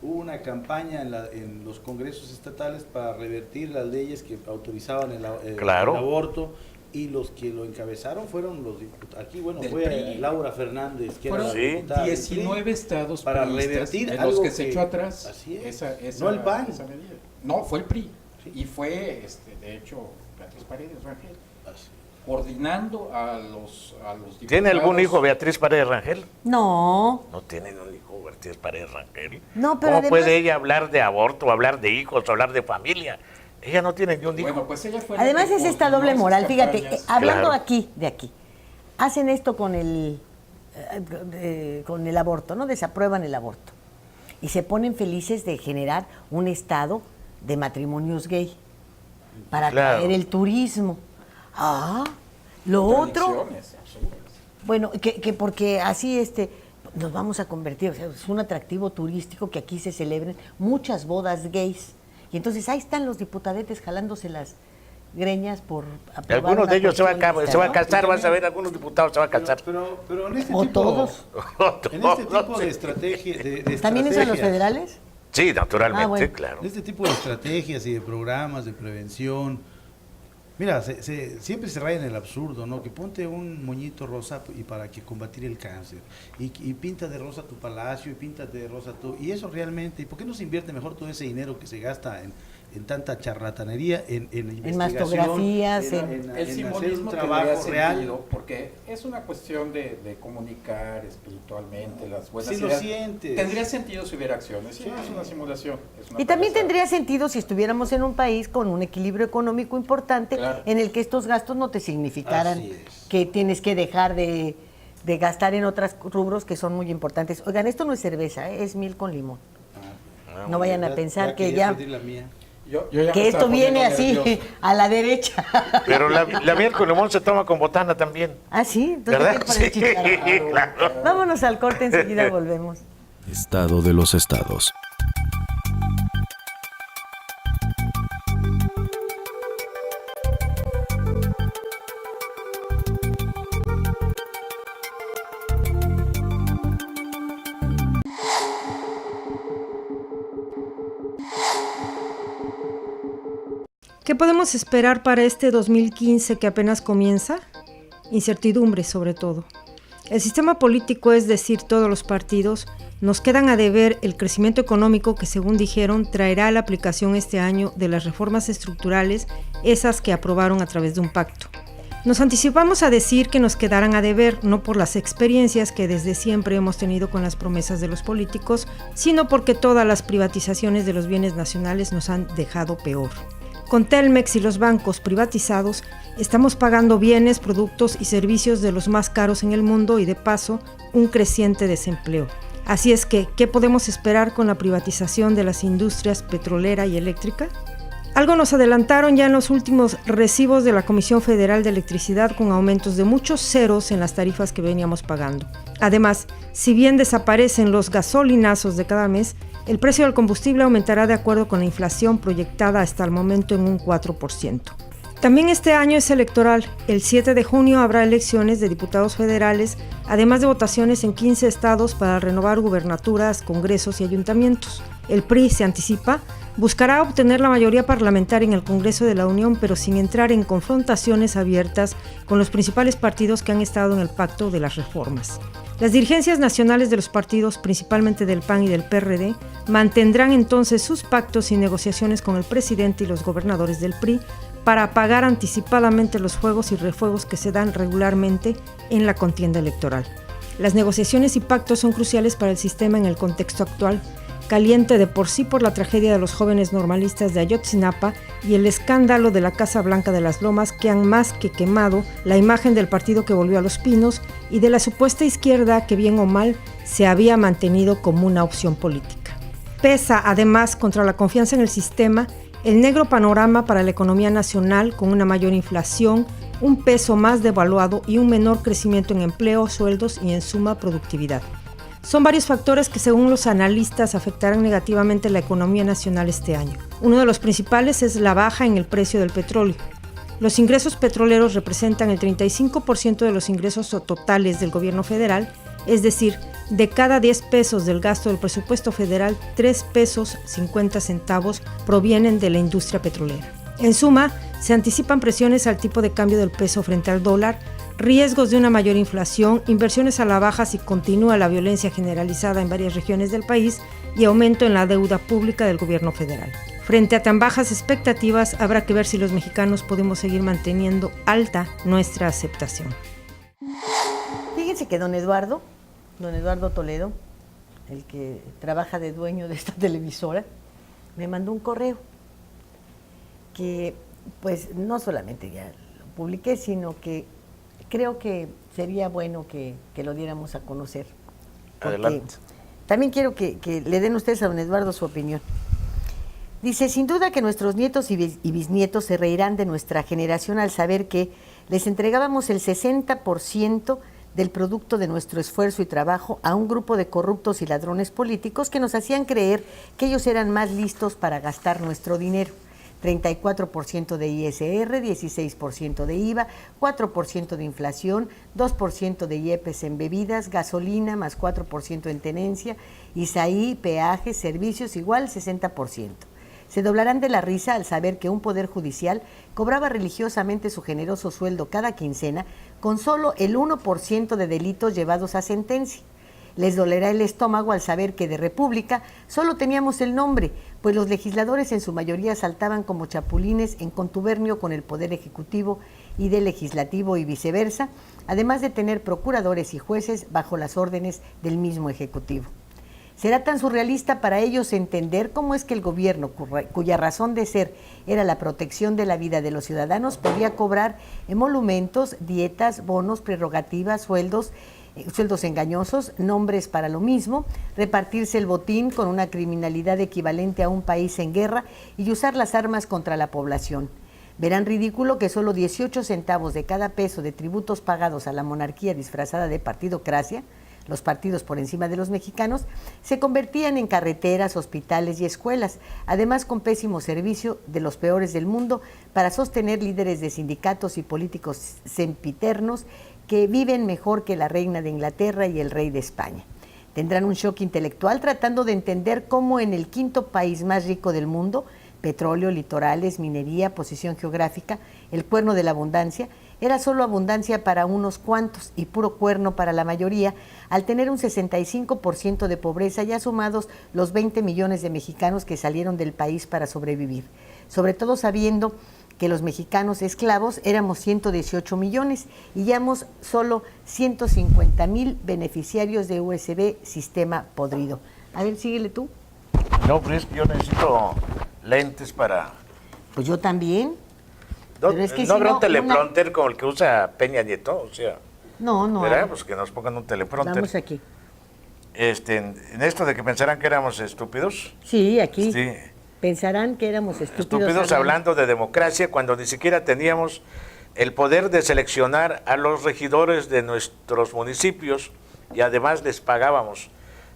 E: Hubo una campaña en los congresos estatales para revertir las leyes que autorizaban el aborto, y los que lo encabezaron fueron los diputados. Aquí, bueno,
F: Del
E: fue
F: PRI.
E: Laura Fernández, que
F: Fueron
E: era la diputada del
F: 19
E: PRI,
F: estados
E: para
F: priistas
E: revertir
F: en
E: algo
F: los que se echó atrás
E: así es.
F: esa,
E: No el PAN.
F: esa medida. No, fue el PRI. Y fue, de hecho, Beatriz Paredes Rangel, coordinando a los diputados.
D: ¿Tiene algún hijo Beatriz Paredes Rangel?
C: No.
D: No tiene un hijo Beatriz Paredes Rangel.
C: No, pero
D: ¿Cómo
C: además-
D: puede ella hablar de aborto, hablar de hijos, hablar de familia? Ella no tiene ni un hijo.
F: Bueno, pues ella fue la
C: Además
F: que
C: es esta
F: coordinó
C: doble
F: esas
C: moral, fíjate,
F: campañas.
C: hablando
D: Claro.
C: de aquí, hacen esto con el aborto, ¿no? Desaprueban el aborto. Y se ponen felices de generar un estado de matrimonios gay para
D: Claro.
C: traer el turismo. Lo otro,
F: Contradicciones absolutas.
C: bueno, que porque así nos vamos a convertir, o sea, es un atractivo turístico que aquí se celebren muchas bodas gays. Y entonces ahí están los diputadetes jalándose las greñas por aprobar
D: Algunos
C: una
D: de ellos se va a
C: cuestión,
D: casar,
C: ¿no?
D: vas a ver, algunos diputados se van a casar.
E: Pero en este
C: O
E: tipo,
C: todos.
E: en este tipo
D: No
E: de
D: sé.
E: estrategia, de
C: ¿También eso en los
E: estrategias,
C: federales?
D: Sí, naturalmente,
C: bueno.
D: claro.
E: en este tipo de estrategias y de programas de prevención, mira, siempre se raya en el absurdo, ¿no? Que ponte un moñito rosa y para que combatir el cáncer, y pinta de rosa tu palacio, y píntate de rosa tú, y eso realmente, ¿y por qué no se invierte mejor todo ese dinero que se gasta en tanta charlatanería, en investigación,
C: mastografías,
E: en
F: El
E: hacer
F: simbolismo
E: un
F: tendría
E: trabajo real?
F: sentido, porque es una cuestión de comunicar espiritualmente las buenas
E: Sí lo
F: ideas.
E: sientes.
F: Tendría sentido si hubiera acciones. Sí, es una simulación. es una
C: Y también
F: payasada.
C: tendría sentido si estuviéramos en un país con un equilibrio económico importante,
F: Claro.
C: en el que estos gastos no te significaran
E: Así es.
C: que tienes que dejar de gastar en otros rubros que son muy importantes. Oigan, esto no es cerveza, es miel con limón. No vayan a pensar que
E: quería
C: ya...
E: pedir la mía.
F: Yo ya me
C: que
F: estaba
C: esto viene
F: poniendo
C: así
F: nervioso.
C: a la derecha.
D: Pero la miel con limón se toma con botana también.
C: Ah, sí, entonces
D: ¿Verdad?
C: ¿qué para el
D: Sí,
C: chicharrón?
D: claro.
C: Vámonos al corte, enseguida volvemos.
A: Estado de los estados.
I: ¿Qué podemos esperar para este 2015 que apenas comienza? Incertidumbre, sobre todo. El sistema político, es decir, todos los partidos, nos quedan a deber el crecimiento económico que, según dijeron, traerá la aplicación este año de las reformas estructurales, esas que aprobaron a través de un pacto. Nos anticipamos a decir que nos quedarán a deber, no por las experiencias que desde siempre hemos tenido con las promesas de los políticos, sino porque todas las privatizaciones de los bienes nacionales nos han dejado peor. Con Telmex y los bancos privatizados, estamos pagando bienes, productos y servicios de los más caros en el mundo y, de paso, un creciente desempleo. Así es que, ¿qué podemos esperar con la privatización de las industrias petrolera y eléctrica? Algo nos adelantaron ya en los últimos recibos de la Comisión Federal de Electricidad, con aumentos de muchos ceros en las tarifas que veníamos pagando. Además, si bien desaparecen los gasolinazos de cada mes, el precio del combustible aumentará de acuerdo con la inflación proyectada hasta el momento en un 4%. También este año es electoral. El 7 de junio habrá elecciones de diputados federales, además de votaciones en 15 estados para renovar gubernaturas, congresos y ayuntamientos. El PRI, se anticipa, buscará obtener la mayoría parlamentaria en el Congreso de la Unión, pero sin entrar en confrontaciones abiertas con los principales partidos que han estado en el pacto de las reformas. Las dirigencias nacionales de los partidos, principalmente del PAN y del PRD, mantendrán entonces sus pactos y negociaciones con el presidente y los gobernadores del PRI para apagar anticipadamente los fuegos y refuegos que se dan regularmente en la contienda electoral. Las negociaciones y pactos son cruciales para el sistema en el contexto actual, caliente de por sí por la tragedia de los jóvenes normalistas de Ayotzinapa y el escándalo de la Casa Blanca de las Lomas, que han más que quemado la imagen del partido que volvió a Los Pinos y de la supuesta izquierda que, bien o mal, se había mantenido como una opción política. Pesa, además, contra la confianza en el sistema, el negro panorama para la economía nacional, con una mayor inflación, un peso más devaluado y un menor crecimiento en empleo, sueldos y, en suma, productividad. Son varios factores que, según los analistas, afectarán negativamente la economía nacional este año. Uno de los principales es la baja en el precio del petróleo. Los ingresos petroleros representan el 35% de los ingresos totales del gobierno federal, es decir, de cada 10 pesos del gasto del presupuesto federal, 3 pesos 50 centavos provienen de la industria petrolera. En suma, se anticipan presiones al tipo de cambio del peso frente al dólar, riesgos de una mayor inflación, inversiones a la baja si continúa la violencia generalizada en varias regiones del país y aumento en la deuda pública del gobierno federal. Frente a tan bajas expectativas, habrá que ver si los mexicanos podemos seguir manteniendo alta nuestra aceptación.
C: Fíjense que don Eduardo Toledo, el que trabaja de dueño de esta televisora, me mandó un correo que, pues, no solamente ya lo publiqué, sino que creo que sería bueno que lo diéramos a conocer.
D: Adelante.
C: También quiero que le den ustedes a don Eduardo su opinión. Dice: sin duda que nuestros nietos y bisnietos se reirán de nuestra generación al saber que les entregábamos el 60% del producto de nuestro esfuerzo y trabajo a un grupo de corruptos y ladrones políticos que nos hacían creer que ellos eran más listos para gastar nuestro dinero. 34% de ISR, 16% de IVA, 4% de inflación, 2% de IEPS en bebidas, gasolina más 4% en tenencia, ISAI, peajes, servicios igual 60%. Se doblarán de la risa al saber que un poder judicial cobraba religiosamente su generoso sueldo cada quincena con solo el 1% de delitos llevados a sentencia. Les dolerá el estómago al saber que de república solo teníamos el nombre, pues los legisladores en su mayoría saltaban como chapulines en contubernio con el Poder Ejecutivo y del Legislativo y viceversa, además de tener procuradores y jueces bajo las órdenes del mismo Ejecutivo. ¿Será tan surrealista para ellos entender cómo es que el gobierno, cuya razón de ser era la protección de la vida de los ciudadanos, podía cobrar emolumentos, dietas, bonos, prerrogativas, sueldos sueldos engañosos, nombres para lo mismo, repartirse el botín con una criminalidad equivalente a un país en guerra y usar las armas contra la población. Verán ridículo que solo 18 centavos de cada peso de tributos pagados a la monarquía disfrazada de partidocracia, los partidos por encima de los mexicanos, se convertían en carreteras, hospitales y escuelas, además con pésimo servicio de los peores del mundo para sostener líderes de sindicatos y políticos sempiternos que viven mejor que la reina de Inglaterra y el rey de España. Tendrán un shock intelectual tratando de entender cómo en el quinto país más rico del mundo, petróleo, litorales, minería, posición geográfica, el cuerno de la abundancia, era solo abundancia para unos cuantos y puro cuerno para la mayoría, al tener un 65% de pobreza, ya sumados los 20 millones de mexicanos que salieron del país para sobrevivir. Sobre todo sabiendo que los mexicanos esclavos éramos 118 millones y llevamos solo 150,000 beneficiarios de USB sistema podrido. A ver, síguele tú.
D: No, pues yo necesito lentes para...
C: Pues yo también.
D: No,
C: Pero es que
D: no
C: si
D: habrá
C: no,
D: un teleprompter como el que usa Peña Nieto, o sea...
C: No.
D: ¿Verdad? Pues que nos pongan un teleprompter.
C: Vamos aquí.
D: En esto de que pensarán que éramos estúpidos.
C: Sí, aquí.
D: Sí.
C: Pensarán que éramos estúpidos
D: hablando de democracia cuando ni siquiera teníamos el poder de seleccionar a los regidores de nuestros municipios y además les pagábamos,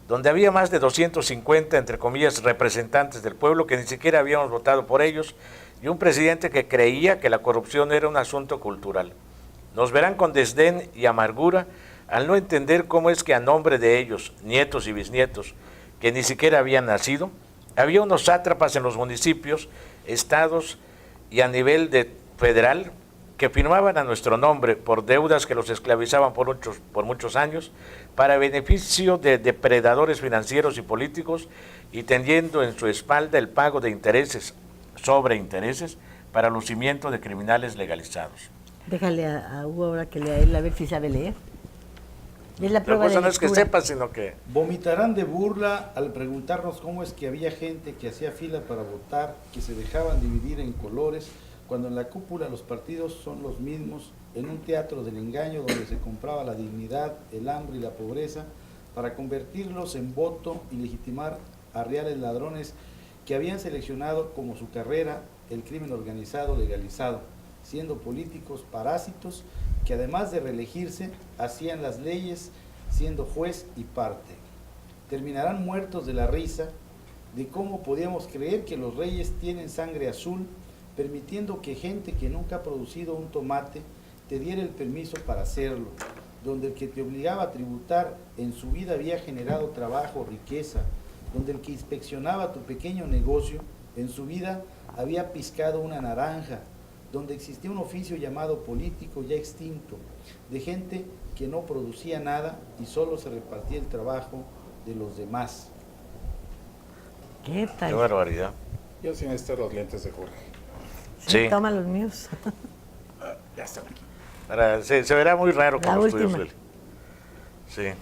D: donde había más de 250, entre comillas, representantes del pueblo que ni siquiera habíamos votado por ellos y un presidente que creía que la corrupción era un asunto cultural. Nos verán con desdén y amargura al no entender cómo es que a nombre de ellos, nietos y bisnietos, que ni siquiera habían nacido, había unos sátrapas en los municipios, estados y a nivel federal que firmaban a nuestro nombre por deudas que los esclavizaban por muchos años para beneficio de depredadores financieros y políticos y tendiendo en su espalda el pago de intereses sobre intereses para lucimiento de criminales legalizados.
C: Déjale a Hugo ahora que lea él, a ver si sabe leer. Es la prueba
D: cosa
C: de
D: no es que
C: lectura.
D: sepa, sino que...
E: Vomitarán de burla al preguntarnos cómo es que había gente que hacía fila para votar, que se dejaban dividir en colores, cuando en la cúpula los partidos son los mismos, en un teatro del engaño donde se compraba la dignidad, el hambre y la pobreza, para convertirlos en voto y legitimar a reales ladrones que habían seleccionado como su carrera el crimen organizado legalizado, siendo políticos parásitos que además de reelegirse, hacían las leyes siendo juez y parte. Terminarán muertos de la risa de cómo podíamos creer que los reyes tienen sangre azul, permitiendo que gente que nunca ha producido un tomate te diera el permiso para hacerlo, donde el que te obligaba a tributar en su vida había generado trabajo, riqueza, donde el que inspeccionaba tu pequeño negocio en su vida había piscado una naranja, donde existía un oficio llamado político ya extinto, de gente que no producía nada y solo se repartía el trabajo de los demás.
C: ¿Qué tal?
D: Qué barbaridad.
F: Yo sí necesito los lentes de Jorge.
C: Sí,
D: Sí.
C: toma los míos.
F: Ya están aquí.
D: Se verá muy raro
C: La
D: con los tuyos,
C: última.
D: Lili. Sí.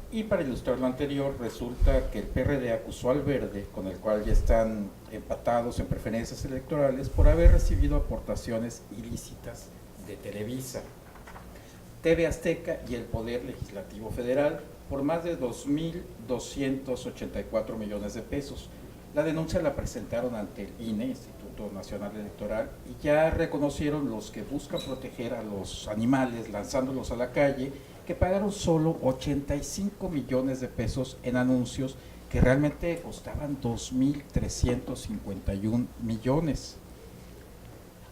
F: Y para ilustrar lo anterior, resulta que el PRD acusó al Verde, con el cual ya están empatados en preferencias electorales, por haber recibido aportaciones ilícitas de Televisa, TV Azteca y el Poder Legislativo Federal por más de 2.284 millones de pesos. La denuncia la presentaron ante el INE, Instituto Nacional Electoral, y ya reconocieron los que buscan proteger a los animales lanzándolos a la calle, que pagaron solo 85 millones de pesos en anuncios que realmente costaban 2.351 millones.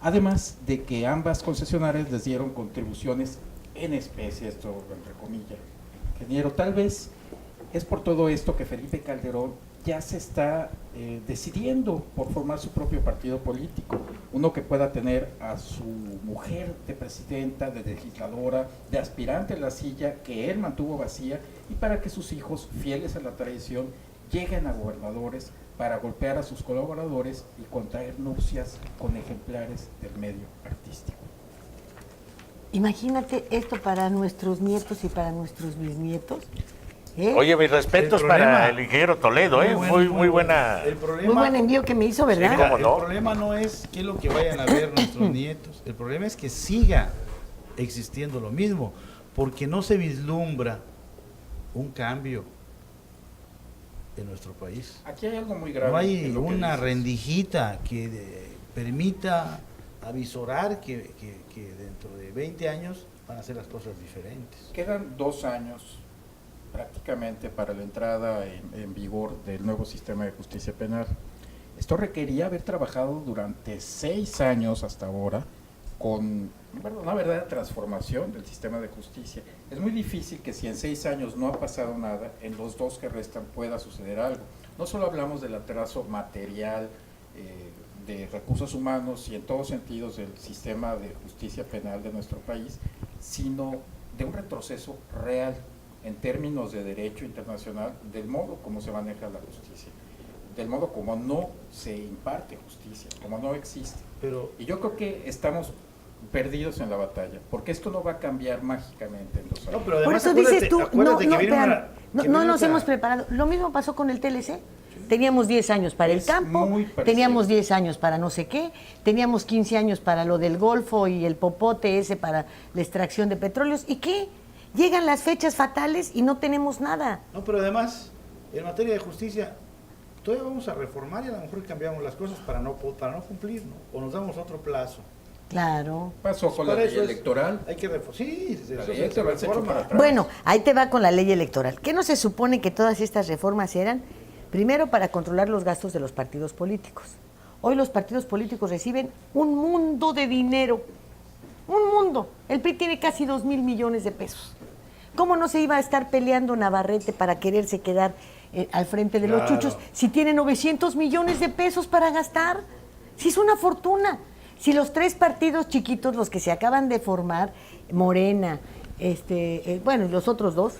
F: Además de que ambas concesionarias les dieron contribuciones en especie, esto entre comillas. Ingeniero, tal vez es por todo esto que Felipe Calderón ya se está decidiendo por formar su propio partido político, uno que pueda tener a su mujer de presidenta, de legisladora, de aspirante a la silla que él mantuvo vacía, y para que sus hijos, fieles a la tradición, lleguen a gobernadores para golpear a sus colaboradores y contraer nupcias con ejemplares del medio artístico.
C: Imagínate esto para nuestros nietos y para nuestros bisnietos. ¿Eh?
D: Oye, mis respetos para el ingeniero Toledo, muy buena.
E: El problema,
C: Muy buen envío que me hizo, ¿verdad?
D: Sí, ¿cómo no?
E: El problema no es qué es lo que vayan a ver nuestros nietos, el problema es que siga existiendo lo mismo, porque no se vislumbra un cambio en nuestro país.
F: Aquí hay algo muy grave.
E: No hay
F: en lo que
E: una
F: dices.
E: rendijita que permita avisorar que dentro de 20 años van a ser las cosas diferentes.
F: Quedan 2 años prácticamente para la entrada en vigor del nuevo sistema de justicia penal. Esto requería haber trabajado durante 6 años hasta ahora con una verdadera transformación del sistema de justicia. Es muy difícil que si en 6 años no ha pasado nada, en los 2 que restan pueda suceder algo. No solo hablamos del atraso material, de recursos humanos y en todos sentidos del sistema de justicia penal de nuestro país, sino de un retroceso real en términos de derecho internacional, del modo como se maneja la justicia, del modo como no se imparte justicia, como no existe. Y yo creo que estamos perdidos en la batalla, porque esto no va a cambiar mágicamente en 2 años.
E: No, pero además,
C: por eso dices tú, no nos
E: otra...
C: hemos preparado. Lo mismo pasó con el TLC. Teníamos 10 años para el campo, teníamos 10 años para no sé qué, teníamos 15 años para lo del Golfo y el popote ese para la extracción de petróleos. ¿Y qué? Llegan las fechas fatales y no tenemos nada.
E: No, pero además, en materia de justicia, todavía vamos a reformar y a lo mejor cambiamos las cosas para no cumplir, ¿no? O nos damos otro plazo.
C: Claro.
F: Pasó con la ley electoral.
E: Hay que sí,
F: la ley electoral se echó para atrás.
C: Bueno, ahí te va con la ley electoral. ¿Qué no se supone que todas estas reformas eran? Primero, para controlar los gastos de los partidos políticos. Hoy los partidos políticos reciben un mundo de dinero. Un mundo. El PRI tiene casi 2,000 millones de pesos. ¿Cómo no se iba a estar peleando Navarrete para quererse quedar al frente de los chuchos si tiene 900 millones de pesos para gastar? Si es una fortuna. Si los 3 partidos chiquitos, los que se acaban de formar, Morena, bueno, y los otros 2,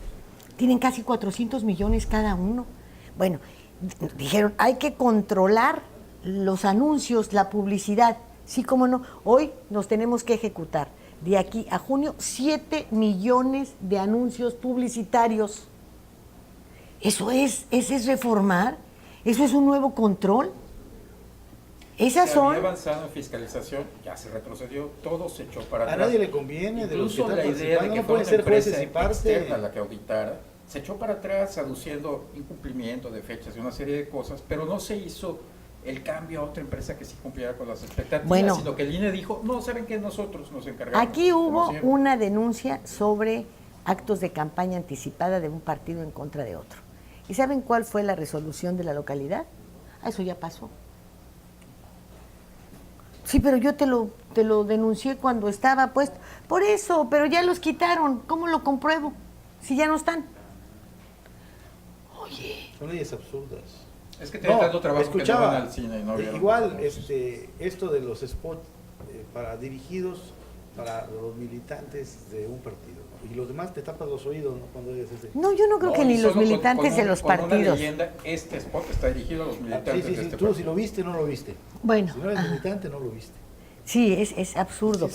C: tienen casi 400 millones cada uno. Bueno, dijeron, hay que controlar los anuncios, la publicidad. Sí, cómo no. Hoy nos tenemos que ejecutar, de aquí a junio, 7 millones de anuncios publicitarios. ¿Eso es reformar? ¿Eso es un nuevo control? Esas
F: se
C: son...
F: había avanzado en fiscalización, ya se retrocedió, todo se echó para atrás.
E: A nadie le conviene.
F: Incluso
E: de los que
F: la idea de que
E: no
F: fuera
E: pueden
F: una
E: ser
F: empresa
E: jueces y parte
F: externa la que auditara, se echó para atrás aduciendo incumplimiento de fechas y una serie de cosas, pero no se hizo el cambio a otra empresa que sí cumpliera con las expectativas, sino que el INE dijo, no, ¿saben qué? Nosotros nos encargamos.
C: Aquí hubo una denuncia sobre actos de campaña anticipada de un partido en contra de otro. ¿Y saben cuál fue la resolución de la localidad? Eso ya pasó. Sí, pero yo te lo denuncié cuando estaba puesto. Por eso, pero ya los quitaron. ¿Cómo lo compruebo? Si ya no están. Oye.
E: Son leyes absurdas.
F: Es que tiene tanto trabajo
E: escuchaba,
F: que no van al cine y no vieron.
E: Igual, esto de los spots dirigidos para los militantes de un partido, ¿no? Y los demás te tapas los oídos, ¿no? Cuando oyes ese.
C: No, yo no creo que ni los militantes de los partidos.
F: Una leyenda, este spot está dirigido a los militantes de este
E: tú
F: partido.
E: si lo viste, no lo viste.
C: Bueno.
E: Si no eres militante, no lo viste.
C: Sí, es absurdo.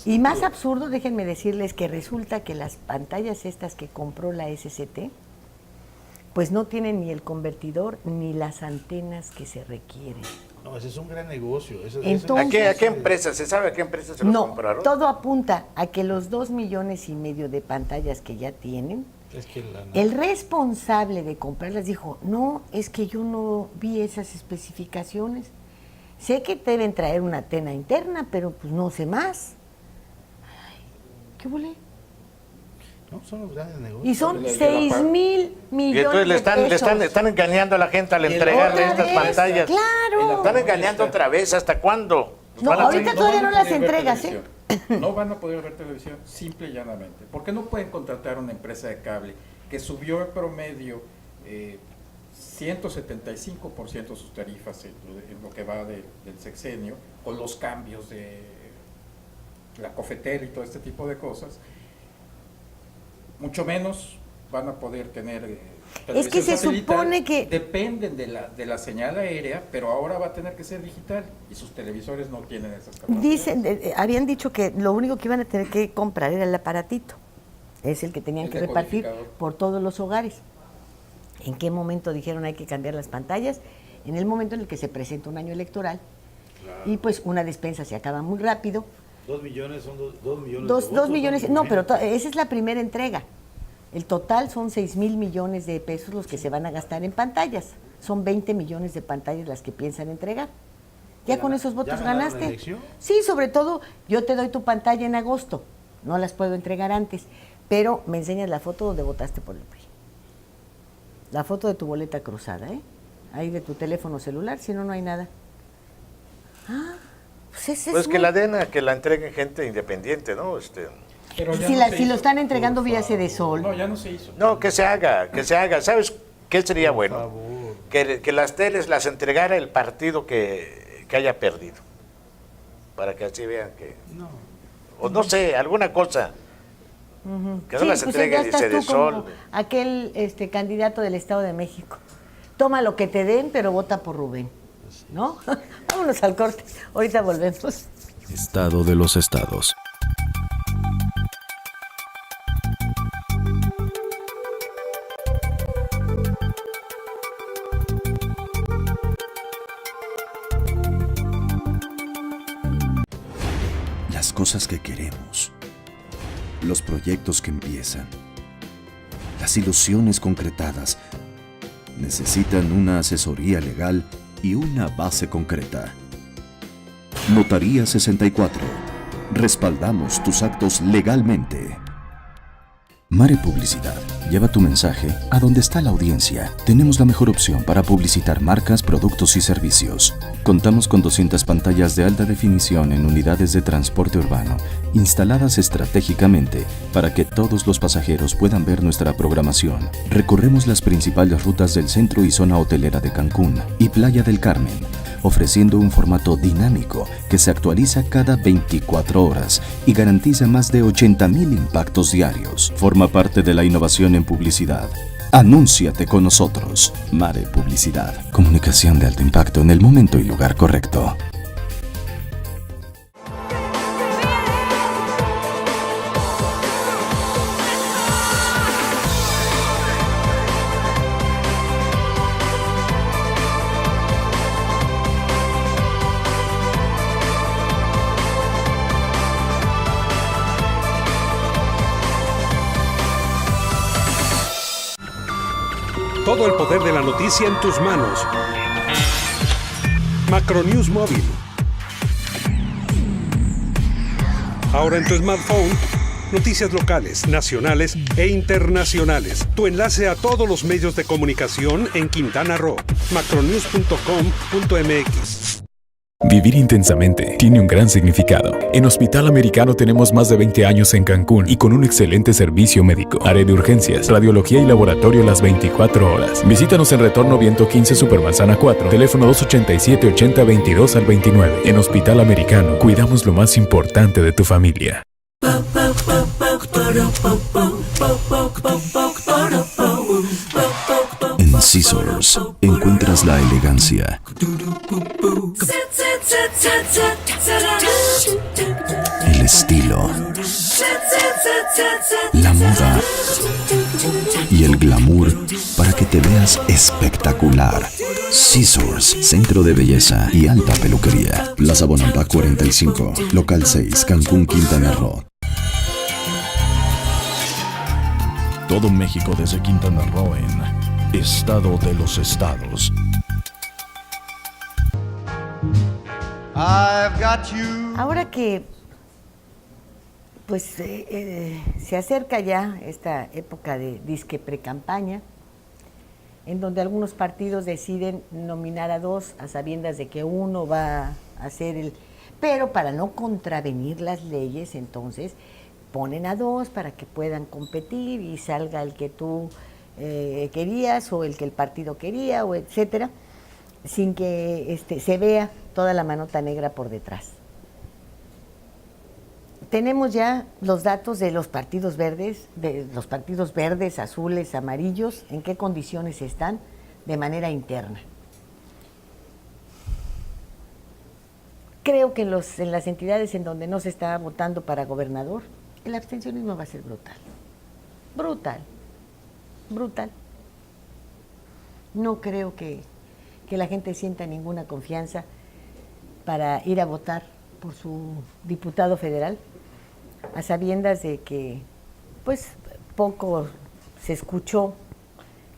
C: Y más absurdo, déjenme decirles que resulta que las pantallas estas que compró la SCT, pues no tienen ni el convertidor ni las antenas que se requieren.
E: No, ese es un gran negocio.
C: Entonces,
D: ¿A qué empresa? ¿Se sabe a qué empresa se los compraron?
C: Todo apunta a que los 2,5 millones de pantallas que ya tienen, el responsable de comprarlas dijo, no, es que yo no vi esas especificaciones. Sé que deben traer una antena interna, pero pues no sé más. Ay, ¿qué volé?
E: No, son los grandes negocios.
C: Y son 6,000 millones
D: y entonces le están engañando a la gente al entregarle estas pantallas.
C: Claro.
D: Están engañando otra vez. ¿Hasta cuándo?
C: No, ahorita todavía no las entregas, ¿eh?
F: No van a poder ver televisión, simple y llanamente. Porque no pueden contratar una empresa de cable que subió en promedio 175% sus tarifas en lo que va del sexenio, con los cambios de la cofetera y todo este tipo de cosas. Mucho menos van a poder tener
C: es que se supone que
F: dependen de la señal aérea, pero ahora va a tener que ser digital y sus televisores no tienen esas capacidades.
C: Habían dicho que lo único que iban a tener que comprar era el aparatito, es el que tenían que repartir por todos los hogares. ¿En qué momento dijeron hay que cambiar las pantallas? En el momento en el que se presenta un año electoral y pues una despensa se acaba muy rápido.
E: 2 millones son 2 millones
C: Dos,
E: de votos.
C: 2 millones, no, pero esa es la primera entrega. El total son 6,000 millones de pesos los que se van a gastar en pantallas. Son 20 millones de pantallas las que piensan entregar. Ya con esos votos
E: ganaron la
C: ganaste.
E: elección?
C: Sí, sobre todo, yo te doy tu pantalla en agosto. No las puedo entregar antes. Pero me enseñas la foto donde votaste por el PRI. La foto de tu boleta cruzada, ¿eh? Ahí de tu teléfono celular, si no, no hay nada. Ah, pues ese
D: Pues
C: es
D: que
C: muy...
D: la den, que la entreguen gente independiente, ¿no?
F: Pero ya
C: Si,
F: no se
C: si lo
F: hizo.
C: están entregando vía Cedesol.
F: No, ya no se hizo.
D: No, que se haga. ¿Sabes qué sería bueno?
E: favor.
D: Que las teles las entregara el partido que haya perdido. Para que así vean que...
E: No.
D: O no sé, alguna cosa. Que no
C: Sí,
D: las
C: pues
D: entregue
C: ya
D: el
C: estás tú
D: Cedesol.
C: como aquel candidato del Estado de México. Toma lo que te den, pero vota por Rubén. ¿No? Vámonos al corte. Ahorita volvemos.
A: Estado de los estados.
J: Las cosas que queremos, los proyectos que empiezan, las ilusiones concretadas, necesitan una asesoría legal y una base concreta. Notaría 64. Respaldamos tus actos legalmente. Mare Publicidad. Lleva tu mensaje a donde está la audiencia. Tenemos la mejor opción para publicitar marcas, productos y servicios. Contamos con 200 pantallas de alta definición en unidades de transporte urbano, instaladas estratégicamente para que todos los pasajeros puedan ver nuestra programación. Recorremos las principales rutas del centro y zona hotelera de Cancún y Playa del Carmen, ofreciendo un formato dinámico que se actualiza cada 24 horas y garantiza más de 80,000 impactos diarios. Forma parte de la innovación en publicidad. Anúnciate con nosotros. Mare Publicidad. Comunicación de alto impacto en el momento y lugar correcto.
K: Todo el poder de la noticia en tus manos. Macronews Móvil. Ahora en tu smartphone, noticias locales, nacionales e internacionales. Tu enlace a todos los medios de comunicación en Quintana Roo. macronews.com.mx.
L: Vivir intensamente tiene un gran significado. En Hospital Americano tenemos más de 20 años en Cancún y con un excelente servicio médico. Área de urgencias, radiología y laboratorio las 24 horas. Visítanos en Retorno Viento 15 Supermanzana 4, teléfono 287-8022 al 29. En Hospital Americano, cuidamos lo más importante de tu familia.
J: En Scissors encuentras la elegancia, el estilo, la moda y el glamour para que te veas espectacular. Scissors, centro de belleza y alta peluquería. Plaza Bonampak 45, local 6, Cancún, Quintana Roo.
A: Todo México desde Quintana Roo en Estado de los Estados.
B: I've got you.
C: Ahora que pues se acerca ya esta época de disque precampaña, en donde algunos partidos deciden nominar a dos a sabiendas de que uno va a ser el... Pero para no contravenir las leyes, entonces ponen a dos para que puedan competir y salga el que tú querías o el que el partido quería, o etcétera, sin que se vea toda la manota negra por detrás. Tenemos ya los datos de los partidos verdes, azules, amarillos, en qué condiciones están de manera interna. Creo que en las entidades en donde no se está votando para gobernador, el abstencionismo va a ser brutal. Brutal. Brutal. No creo que la gente sienta ninguna confianza para ir a votar por su diputado federal, a sabiendas de que pues poco se escuchó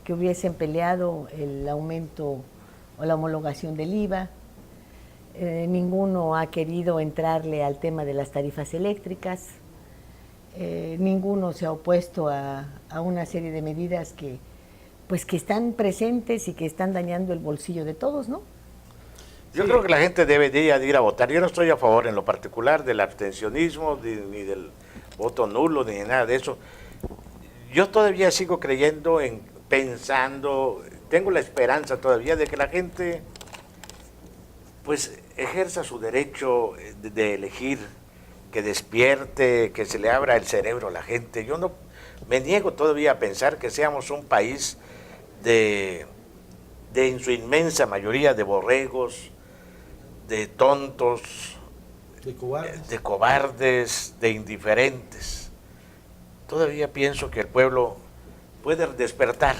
C: que hubiesen peleado el aumento o la homologación del IVA. Ninguno ha querido entrarle al tema de las tarifas eléctricas. Ninguno se ha opuesto a una serie de medidas que están presentes y que están dañando el bolsillo de todos, ¿no?
D: Yo creo que la gente debe de ir a votar. Yo no estoy a favor en lo particular del abstencionismo, ni del voto nulo, ni de nada de eso. Yo todavía sigo creyendo pensando, tengo la esperanza todavía de que la gente pues ejerza su derecho de elegir, que despierte, que se le abra el cerebro a la gente. Yo no me niego todavía a pensar que seamos un país de en su inmensa mayoría de borregos, de tontos, de cobardes, de indiferentes. Todavía pienso que el pueblo puede despertar,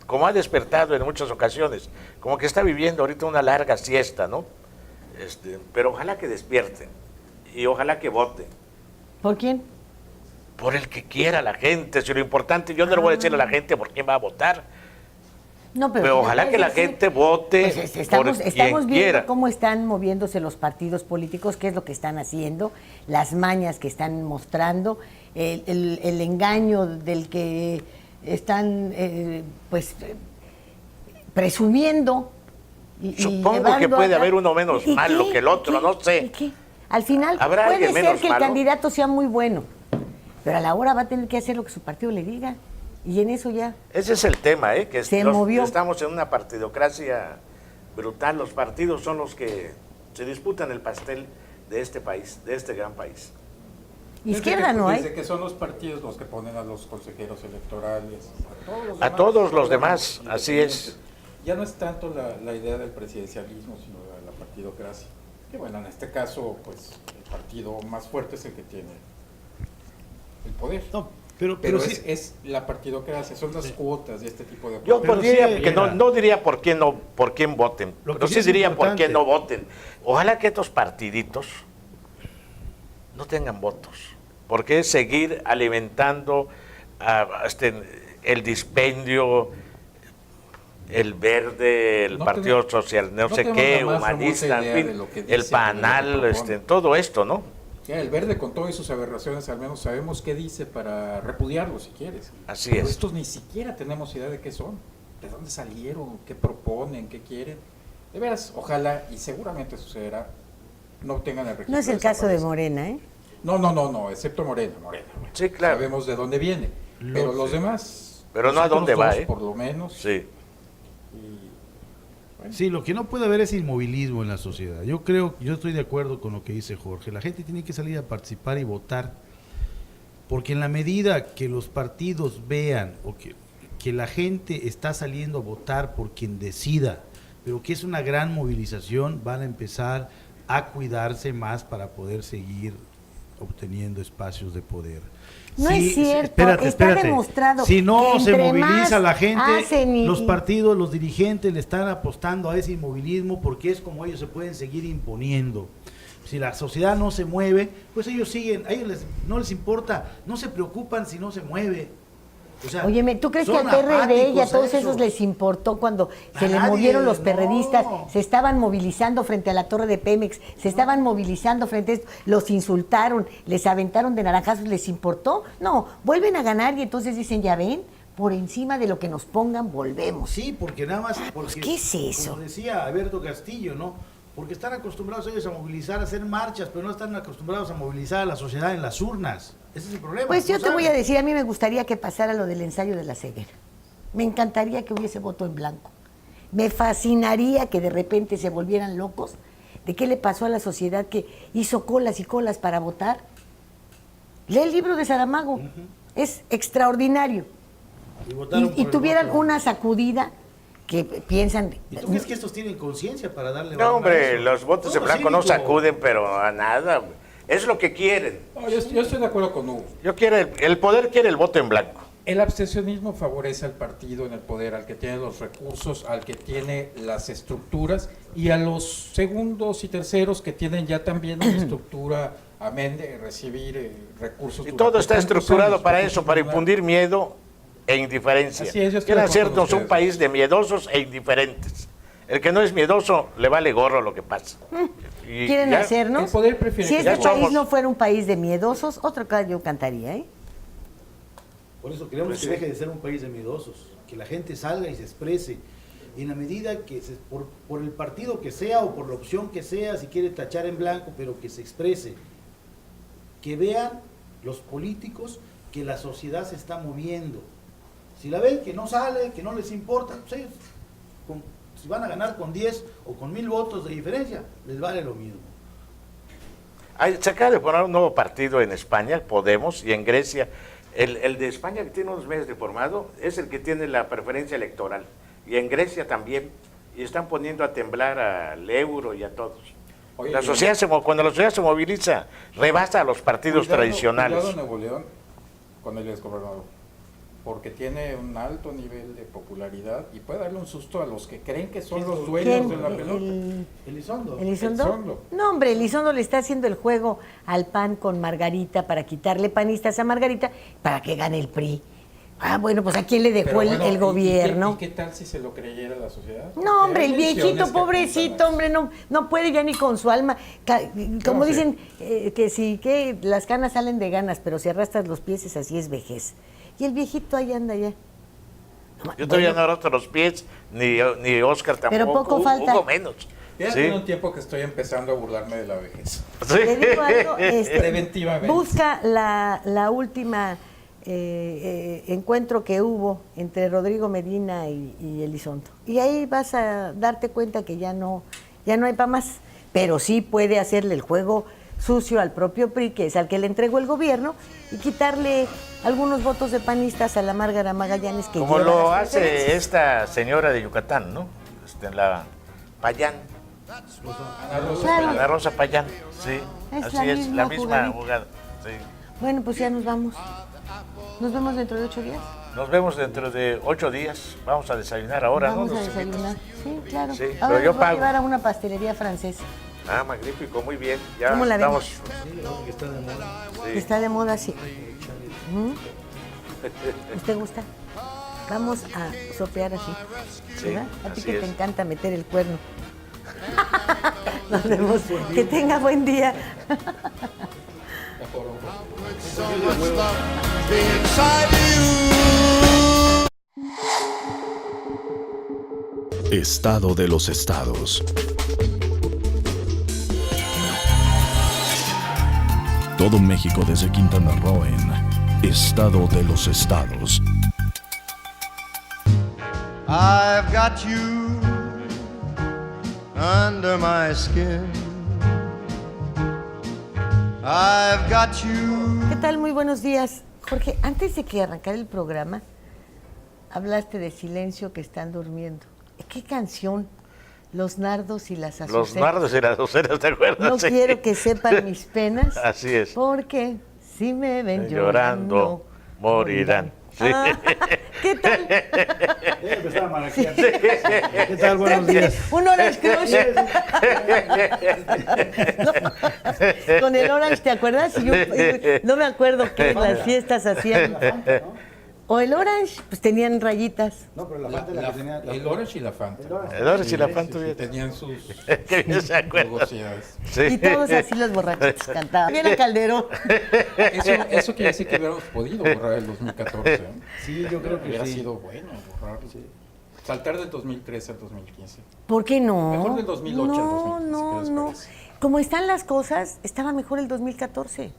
D: como ha despertado en muchas ocasiones, como que está viviendo ahorita una larga siesta, ¿no? Pero ojalá que despierten y ojalá que voten.
C: ¿Por quién?
D: Por el que quiera la gente. Si lo importante, yo no le voy a decir a la gente por quién va a votar.
C: No,
D: pero ojalá que la gente vote
C: estamos
D: por quien
C: viendo
D: quiera.
C: cómo están moviéndose los partidos políticos, qué es lo que están haciendo, las mañas que están mostrando, el engaño del que están presumiendo.
D: Supongo que puede haber uno menos malo que el otro, no sé.
C: Al final puede ser que el candidato sea muy bueno, pero a la hora va a tener que hacer lo que su partido le diga. Y en eso ya.
D: Ese es el tema, que
C: se movió.
D: Estamos en una partidocracia brutal. Los partidos son los que se disputan el pastel de este país, de este gran país.
C: Izquierda no hay.
F: Desde que son los partidos los que ponen a los consejeros electorales,
D: a todos los demás, así es.
F: Ya no es tanto la idea del presidencialismo, sino la partidocracia. Que bueno, en este caso, pues el partido más fuerte es el que tiene el poder.
E: No. Pero
F: sí, es la partidocracia, son las cuotas de este tipo de
D: Yo diría que no diría por quién voten, pero sí diría por quién no voten. Ojalá que estos partiditos no tengan votos, porque es seguir alimentando el dispendio, el Verde, el Partido Social, no sé qué, humanista, en fin, el PANAL, todo esto, ¿no?
F: El Verde, con todas sus aberraciones, al menos sabemos qué dice para repudiarlo, si quieres.
D: Así
F: Pero
D: es.
F: estos ni siquiera tenemos idea de qué son, de dónde salieron, qué proponen, qué quieren. De veras, ojalá, y seguramente sucederá, no obtengan el registro.
C: No es el caso de Morena, ¿eh?
F: No, excepto Morena.
D: Sí, claro.
F: Sabemos de dónde viene, pero los demás...
D: Pero no a dónde va,
F: por lo menos.
D: Sí.
F: Bueno.
E: Sí, lo que no puede haber es inmovilismo en la sociedad. Yo estoy de acuerdo con lo que dice Jorge. La gente tiene que salir a participar y votar, porque en la medida que los partidos vean o que la gente está saliendo a votar por quien decida, pero que es una gran movilización, van a empezar a cuidarse más para poder seguir obteniendo espacios de poder.
C: No es cierto, está demostrado.
E: Si no
C: que
E: se moviliza la gente,
C: los
E: partidos, los dirigentes le están apostando a ese inmovilismo porque es como ellos se pueden seguir imponiendo. Si la sociedad no se mueve, pues ellos siguen, a ellos no les importa, no se preocupan si no se mueve. O sea,
C: óyeme, ¿tú crees que al PRD y a todos esos les importó cuando se le movieron los perredistas? Se estaban movilizando frente a la torre de Pemex, se estaban movilizando frente a esto, los insultaron, les aventaron de naranjazos, ¿les importó? No, vuelven a ganar y entonces dicen, ya ven, por encima de lo que nos pongan, volvemos.
E: Sí, porque nada más... Porque,
C: ¿qué es eso?
E: Como decía Alberto Castillo, ¿no? Porque están acostumbrados ellos a movilizar, a hacer marchas, pero no están acostumbrados a movilizar a la sociedad en las urnas. Ese es el problema.
C: Pues yo te voy a decir, a mí me gustaría que pasara lo del ensayo de la ceguera. Me encantaría que hubiese voto en blanco. Me fascinaría que de repente se volvieran locos de qué le pasó a la sociedad que hizo colas y colas para votar. Lee el libro de Saramago, es extraordinario. Y tuvieran una sacudida que piensan...
E: ¿Y tú crees que estos tienen conciencia para darle...
D: No, hombre, los votos en blanco no sacuden, pero a nada, es lo que quieren.
F: No, yo estoy de acuerdo con Hugo.
D: El poder quiere el voto en blanco.
F: El abstencionismo favorece al partido en el poder, al que tiene los recursos, al que tiene las estructuras, y a los segundos y terceros que tienen ya también una estructura, amén de recibir recursos.
D: Y todo está
F: tantos
D: estructurado
F: años,
D: para
F: porque
D: eso,
F: sin
D: para
F: duda-
D: infundir miedo e indiferencia.
F: Así es, yo estoy
D: Quieren
F: de acuerdo con
D: hacernos un
F: ustedes.
D: país de miedosos e indiferentes. El que no es miedoso le vale gorro lo que pasa. Y
C: Quieren
D: ya-
C: hacernos.
F: el poder prefiere
C: Si
F: que
C: este
F: ya
C: país
D: somos.
C: no fuera un país de miedosos, otro yo cantaría, ¿eh?
E: Por eso queremos
D: Pues
E: que
D: sí.
E: deje de ser un país de miedosos, que la gente salga y se exprese. Y en la medida que, por el partido que sea o por la opción que sea, si quiere tachar en blanco, pero que se exprese. Que vean los políticos que la sociedad se está moviendo. Si la ven que no sale, que no les importa, pues ellos, si van a ganar con 10 o con 1000 votos de diferencia, les vale lo mismo.
D: Se acaba de formar un nuevo partido en España, Podemos, y en Grecia. El de España, que tiene unos meses de formado, es el que tiene la preferencia electoral. Y en Grecia también. Y están poniendo a temblar al euro y a todos.
F: Oye,
D: La sociedad cuando la sociedad se moviliza, rebasa a los partidos tradicionales.
F: Cuidado Nuevo León con el exgobernador, porque tiene un alto nivel de popularidad y puede darle un susto a los que creen que son los dueños
C: ¿Quién?
F: de la pelota.
E: Elizondo.
C: ¿Elizondo?
F: Elizondo.
C: No, hombre, Elizondo le está haciendo el juego al PAN con Margarita para quitarle panistas a Margarita para que gane el PRI. Ah, bueno, pues ¿a quién le dejó
F: Pero bueno,
C: el gobierno?
F: ¿Y qué tal si se lo creyera la sociedad?
C: No, hombre,
F: Hay
C: el
F: elecciones
C: viejito,
F: que
C: pobrecito,
F: apuntan a
C: hombre, no puede ya ni con su alma. Como
F: No, sí.
C: dicen, que sí, que las canas salen de ganas, pero si arrastras los pies, así es vejez. Y el viejito ahí anda ya.
D: Yo todavía no arrastro los pies, ni Oscar tampoco.
C: Pero poco falta.
D: Hugo menos.
F: Ya
D: Sí.
F: tiene un tiempo que estoy empezando a burlarme de la vejez.
C: Te digo algo,
F: Preventivamente.
C: busca la última encuentro que hubo entre Rodrigo Medina y Elizondo. Y ahí vas a darte cuenta que ya no hay para más. Pero sí puede hacerle el juego sucio al propio PRI, que es al que le entregó el gobierno, y quitarle algunos votos de panistas a la Márgara Magallanes que
D: Como
C: lleva
D: lo
C: las
D: hace
C: preferencias.
D: esta señora de Yucatán, ¿no? La Payán.
C: Claro.
D: Ana Rosa Payán, sí.
C: Es
D: así
C: la
D: es,
C: misma
D: la misma
C: jugadita.
D: jugada. Sí.
C: Bueno, pues ya nos vamos. Nos vemos dentro de 8 días.
D: Nos vemos dentro de 8 días. Vamos a desayunar ahora,
C: Vamos
D: ¿no?
C: a
D: Los
C: desayunar. Sí, claro.
D: Sí,
C: Ahora
D: pero yo
C: nos voy a
D: pago.
C: llevar a una pastelería francesa.
D: Ah, magnífico, muy bien. Ya
C: ¿Cómo la ven?
D: estamos.
E: Que está de moda.
D: Sí.
C: Que está de moda, sí. ¿Usted gusta? Vamos a sopear así.
D: Sí,
C: ¿Verdad? A ti
D: así
C: que te
D: es.
C: encanta meter el cuerno. Nos vemos. Que tenga buen día.
A: Estado de los estados. Todo México desde Quintana Roo en Estado de los estados.
B: I've got you under my skin. I've got you.
C: ¿Qué tal? Muy buenos días. Jorge, antes de que arrancara el programa, hablaste de Silencio que están durmiendo. ¿Qué canción? Los nardos y las azucenas.
D: Los nardos y las azucenas, ¿te acuerdas?
C: No
D: Sí.
C: quiero que sepan mis penas.
D: Así es.
C: Porque si me ven
D: Llorando,
C: llorando,
D: morirán. Sí.
C: Ah, ¿qué tal?
E: Debe empezar a maraquear. ¿Qué tal? Buenos días.
C: Un Orange Crush. No, con el Orange, ¿te acuerdas? Y yo no me acuerdo qué en las fiestas hacían. O el Orange, pues tenían rayitas.
E: No, pero la Fanta es la que tenía.
F: El Orange y la Fanta.
D: El Orange y la Fanta, bien.
F: Tenían sus
D: Qué bien se acuerda.
F: jugosidades.
D: Sí.
C: Y todos así los borrachitos cantaban. Bien a Calderón.
F: Eso quiere decir que hubiéramos podido borrar el 2014. ¿eh?
E: Sí, yo creo que
F: Hubiera
E: sí.
F: sido bueno borrar. Saltar del 2013 al 2015.
C: ¿Por qué no?
F: Mejor del 2008 al
C: No,
F: 2015, ¿qué
C: no,
F: les
C: no.
F: parece?
C: Como están las cosas, estaba mejor el 2014.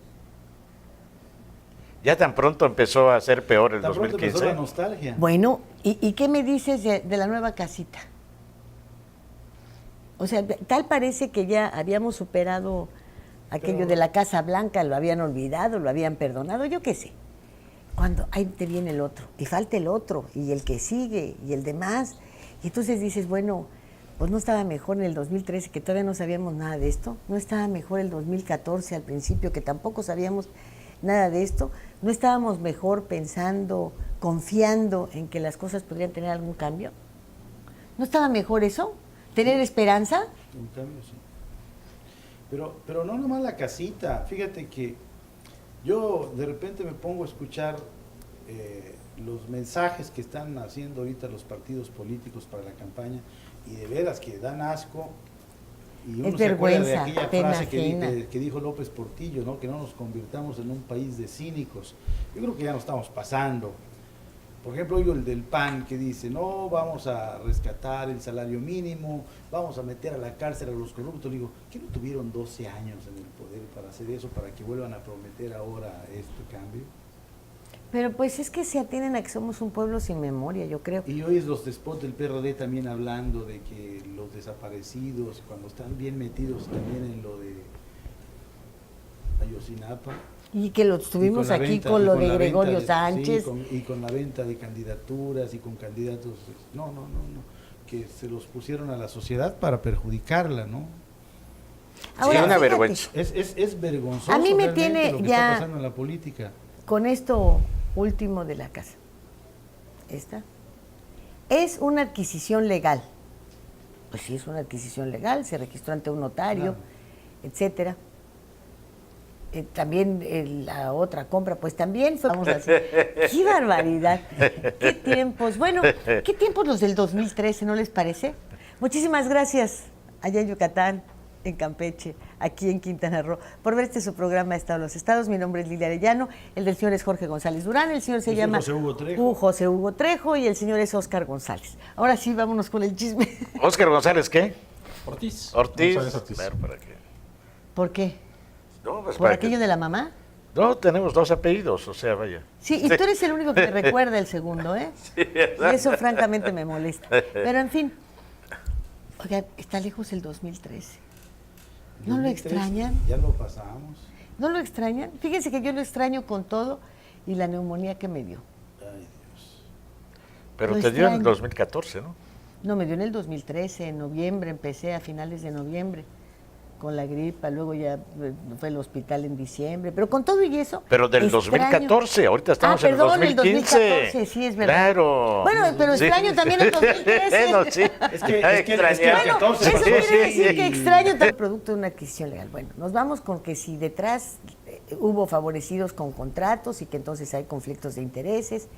D: Ya tan pronto empezó a ser peor el
E: Tan pronto empezó
D: 2015.
E: la nostalgia.
C: Bueno, ¿y qué me dices de la nueva casita? O sea, tal parece que ya habíamos superado aquello de la Casa Blanca, lo habían olvidado, lo habían perdonado, yo qué sé. Cuando ahí te viene el otro, y falta el otro, y el que sigue, y el demás. Y entonces dices, bueno, pues no estaba mejor en el 2013, que todavía no sabíamos nada de esto. No estaba mejor el 2014 al principio, que tampoco sabíamos nada de esto, ¿no estábamos mejor pensando, confiando en que las cosas podrían tener algún cambio? ¿No estaba mejor eso? ¿Tener esperanza?
E: Un cambio, sí. Pero no nomás la casita. Fíjate que yo de repente me pongo a escuchar los mensajes que están haciendo ahorita los partidos políticos para la campaña y de veras que dan asco. Y uno
C: es
E: se acuerda de
C: vergüenza,
E: aquella
C: pena
E: frase
C: ajena.
E: que dijo López Portillo, ¿no? Que no nos convirtamos en un país de cínicos. Yo creo que ya nos estamos pasando. Por ejemplo, oigo el del PAN que dice, no, vamos a rescatar el salario mínimo, vamos a meter a la cárcel a los corruptos. Digo, ¿qué no tuvieron 12 años en el poder para hacer eso, para que vuelvan a prometer ahora este cambio?
C: Pero pues es que se atienen a que somos un pueblo sin memoria, yo creo.
E: Y hoy es los spots del PRD también hablando de que los desaparecidos, cuando están bien metidos también en lo de Ayotzinapa.
C: Y que lo tuvimos aquí
E: venta,
C: con lo de
E: la
C: Gregorio
E: venta
C: Sánchez.
E: y con la venta de candidaturas y con candidatos, no, que se los pusieron a la sociedad para perjudicarla, ¿no?
C: Ahora,
D: sí, una
C: fíjate,
D: vergüenza.
E: Es vergonzoso.
C: A mí me
E: realmente
C: tiene
E: lo que
C: ya-
E: está pasando en la política.
C: con esto último de la casa. ¿Esta? Es una adquisición legal. Pues sí, es una adquisición legal, se registró ante un notario,
E: Claro.
C: etcétera. También la otra compra, pues también fue, vamos a decir, ¡qué barbaridad! ¡Qué tiempos! Bueno, ¿qué tiempos los del 2013, no les parece? Muchísimas gracias allá en Yucatán, en Campeche, aquí en Quintana Roo, por ver su programa Estado de los Estados. Mi nombre es Lilia Arellano, el del señor es Jorge González Durán, el señor se llama
E: José Hugo Trejo.
C: José Hugo Trejo y el señor es Óscar González. Ahora sí, vámonos con el chisme.
D: Óscar González, ¿qué?
F: Ortiz.
D: Ortiz.
F: González Ortiz.
D: Claro, ¿para qué?
C: ¿Por qué?
D: No, pues
C: ¿Por
D: para
C: aquello
D: que-
C: de la mamá?
D: No, tenemos 2 apellidos, o sea, vaya.
C: Sí, y tú eres el único que me recuerda el segundo, ¿eh? Y eso francamente me molesta. Pero en fin, oigan, está lejos el 2013. ¿No lo
E: 2013,
C: extrañan?
E: Ya lo pasamos.
C: ¿No lo extrañan? Fíjense que yo lo extraño con todo y la neumonía que me dio.
E: Ay, Dios.
D: Pero
C: Lo
D: te dio en el
C: extraño.
D: 2014, ¿no?
C: No, me dio en el 2013, en noviembre, empecé a finales de noviembre con la gripa, luego ya fue al hospital en diciembre, pero con todo y eso...
D: Pero del
C: extraño-
D: 2014, ahorita estamos en el
C: perdón,
D: 2015.
C: el 2014, sí, es verdad.
D: Claro.
C: Bueno, pero
D: Sí.
C: extraño también el 2013.
D: No, sí.
E: Es que
D: Extrañar.
E: bueno,
C: Bueno, eso
E: Sí,
C: quiere
E: sí,
C: decir
E: sí.
C: que extraño el producto de una adquisición legal. Bueno, nos vamos con que si detrás hubo favorecidos con contratos y que entonces hay conflictos de intereses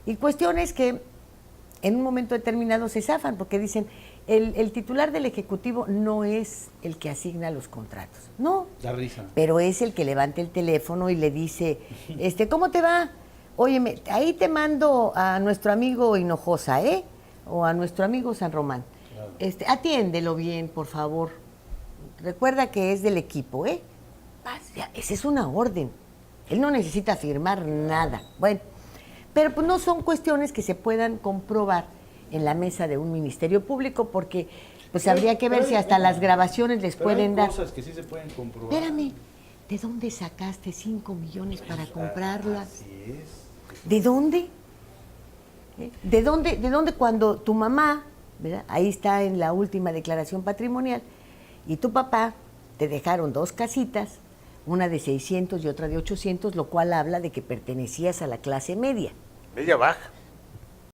C: y cuestiones que en un momento determinado se zafan porque dicen el titular del Ejecutivo no es el que asigna los contratos, no,
E: Da risa.
C: pero es el que levanta el teléfono y le dice, ¿cómo te va? Óyeme, ahí te mando a nuestro amigo Hinojosa, o a nuestro amigo San Román.
E: Claro.
C: Atiéndelo bien, por favor. Recuerda que es del equipo, esa es una orden. Él no necesita firmar nada. Bueno, pero pues no son cuestiones que se puedan comprobar en la mesa de un ministerio público porque pues
E: Pero-
C: habría que ver
E: pero
C: si
E: hay-
C: hasta las grabaciones les
E: Pero hay
C: pueden dar.
E: cosas que sí se pueden comprobar.
C: Espérame, ¿de dónde sacaste 5 millones para comprarla?
E: Así es.
C: ¿De dónde? ¿De dónde cuando tu mamá, ¿verdad? Ahí está en la última declaración patrimonial, y tu papá te dejaron 2 casitas, una de 600 y otra de 800, lo cual habla de que pertenecías a la clase media?
D: Media baja.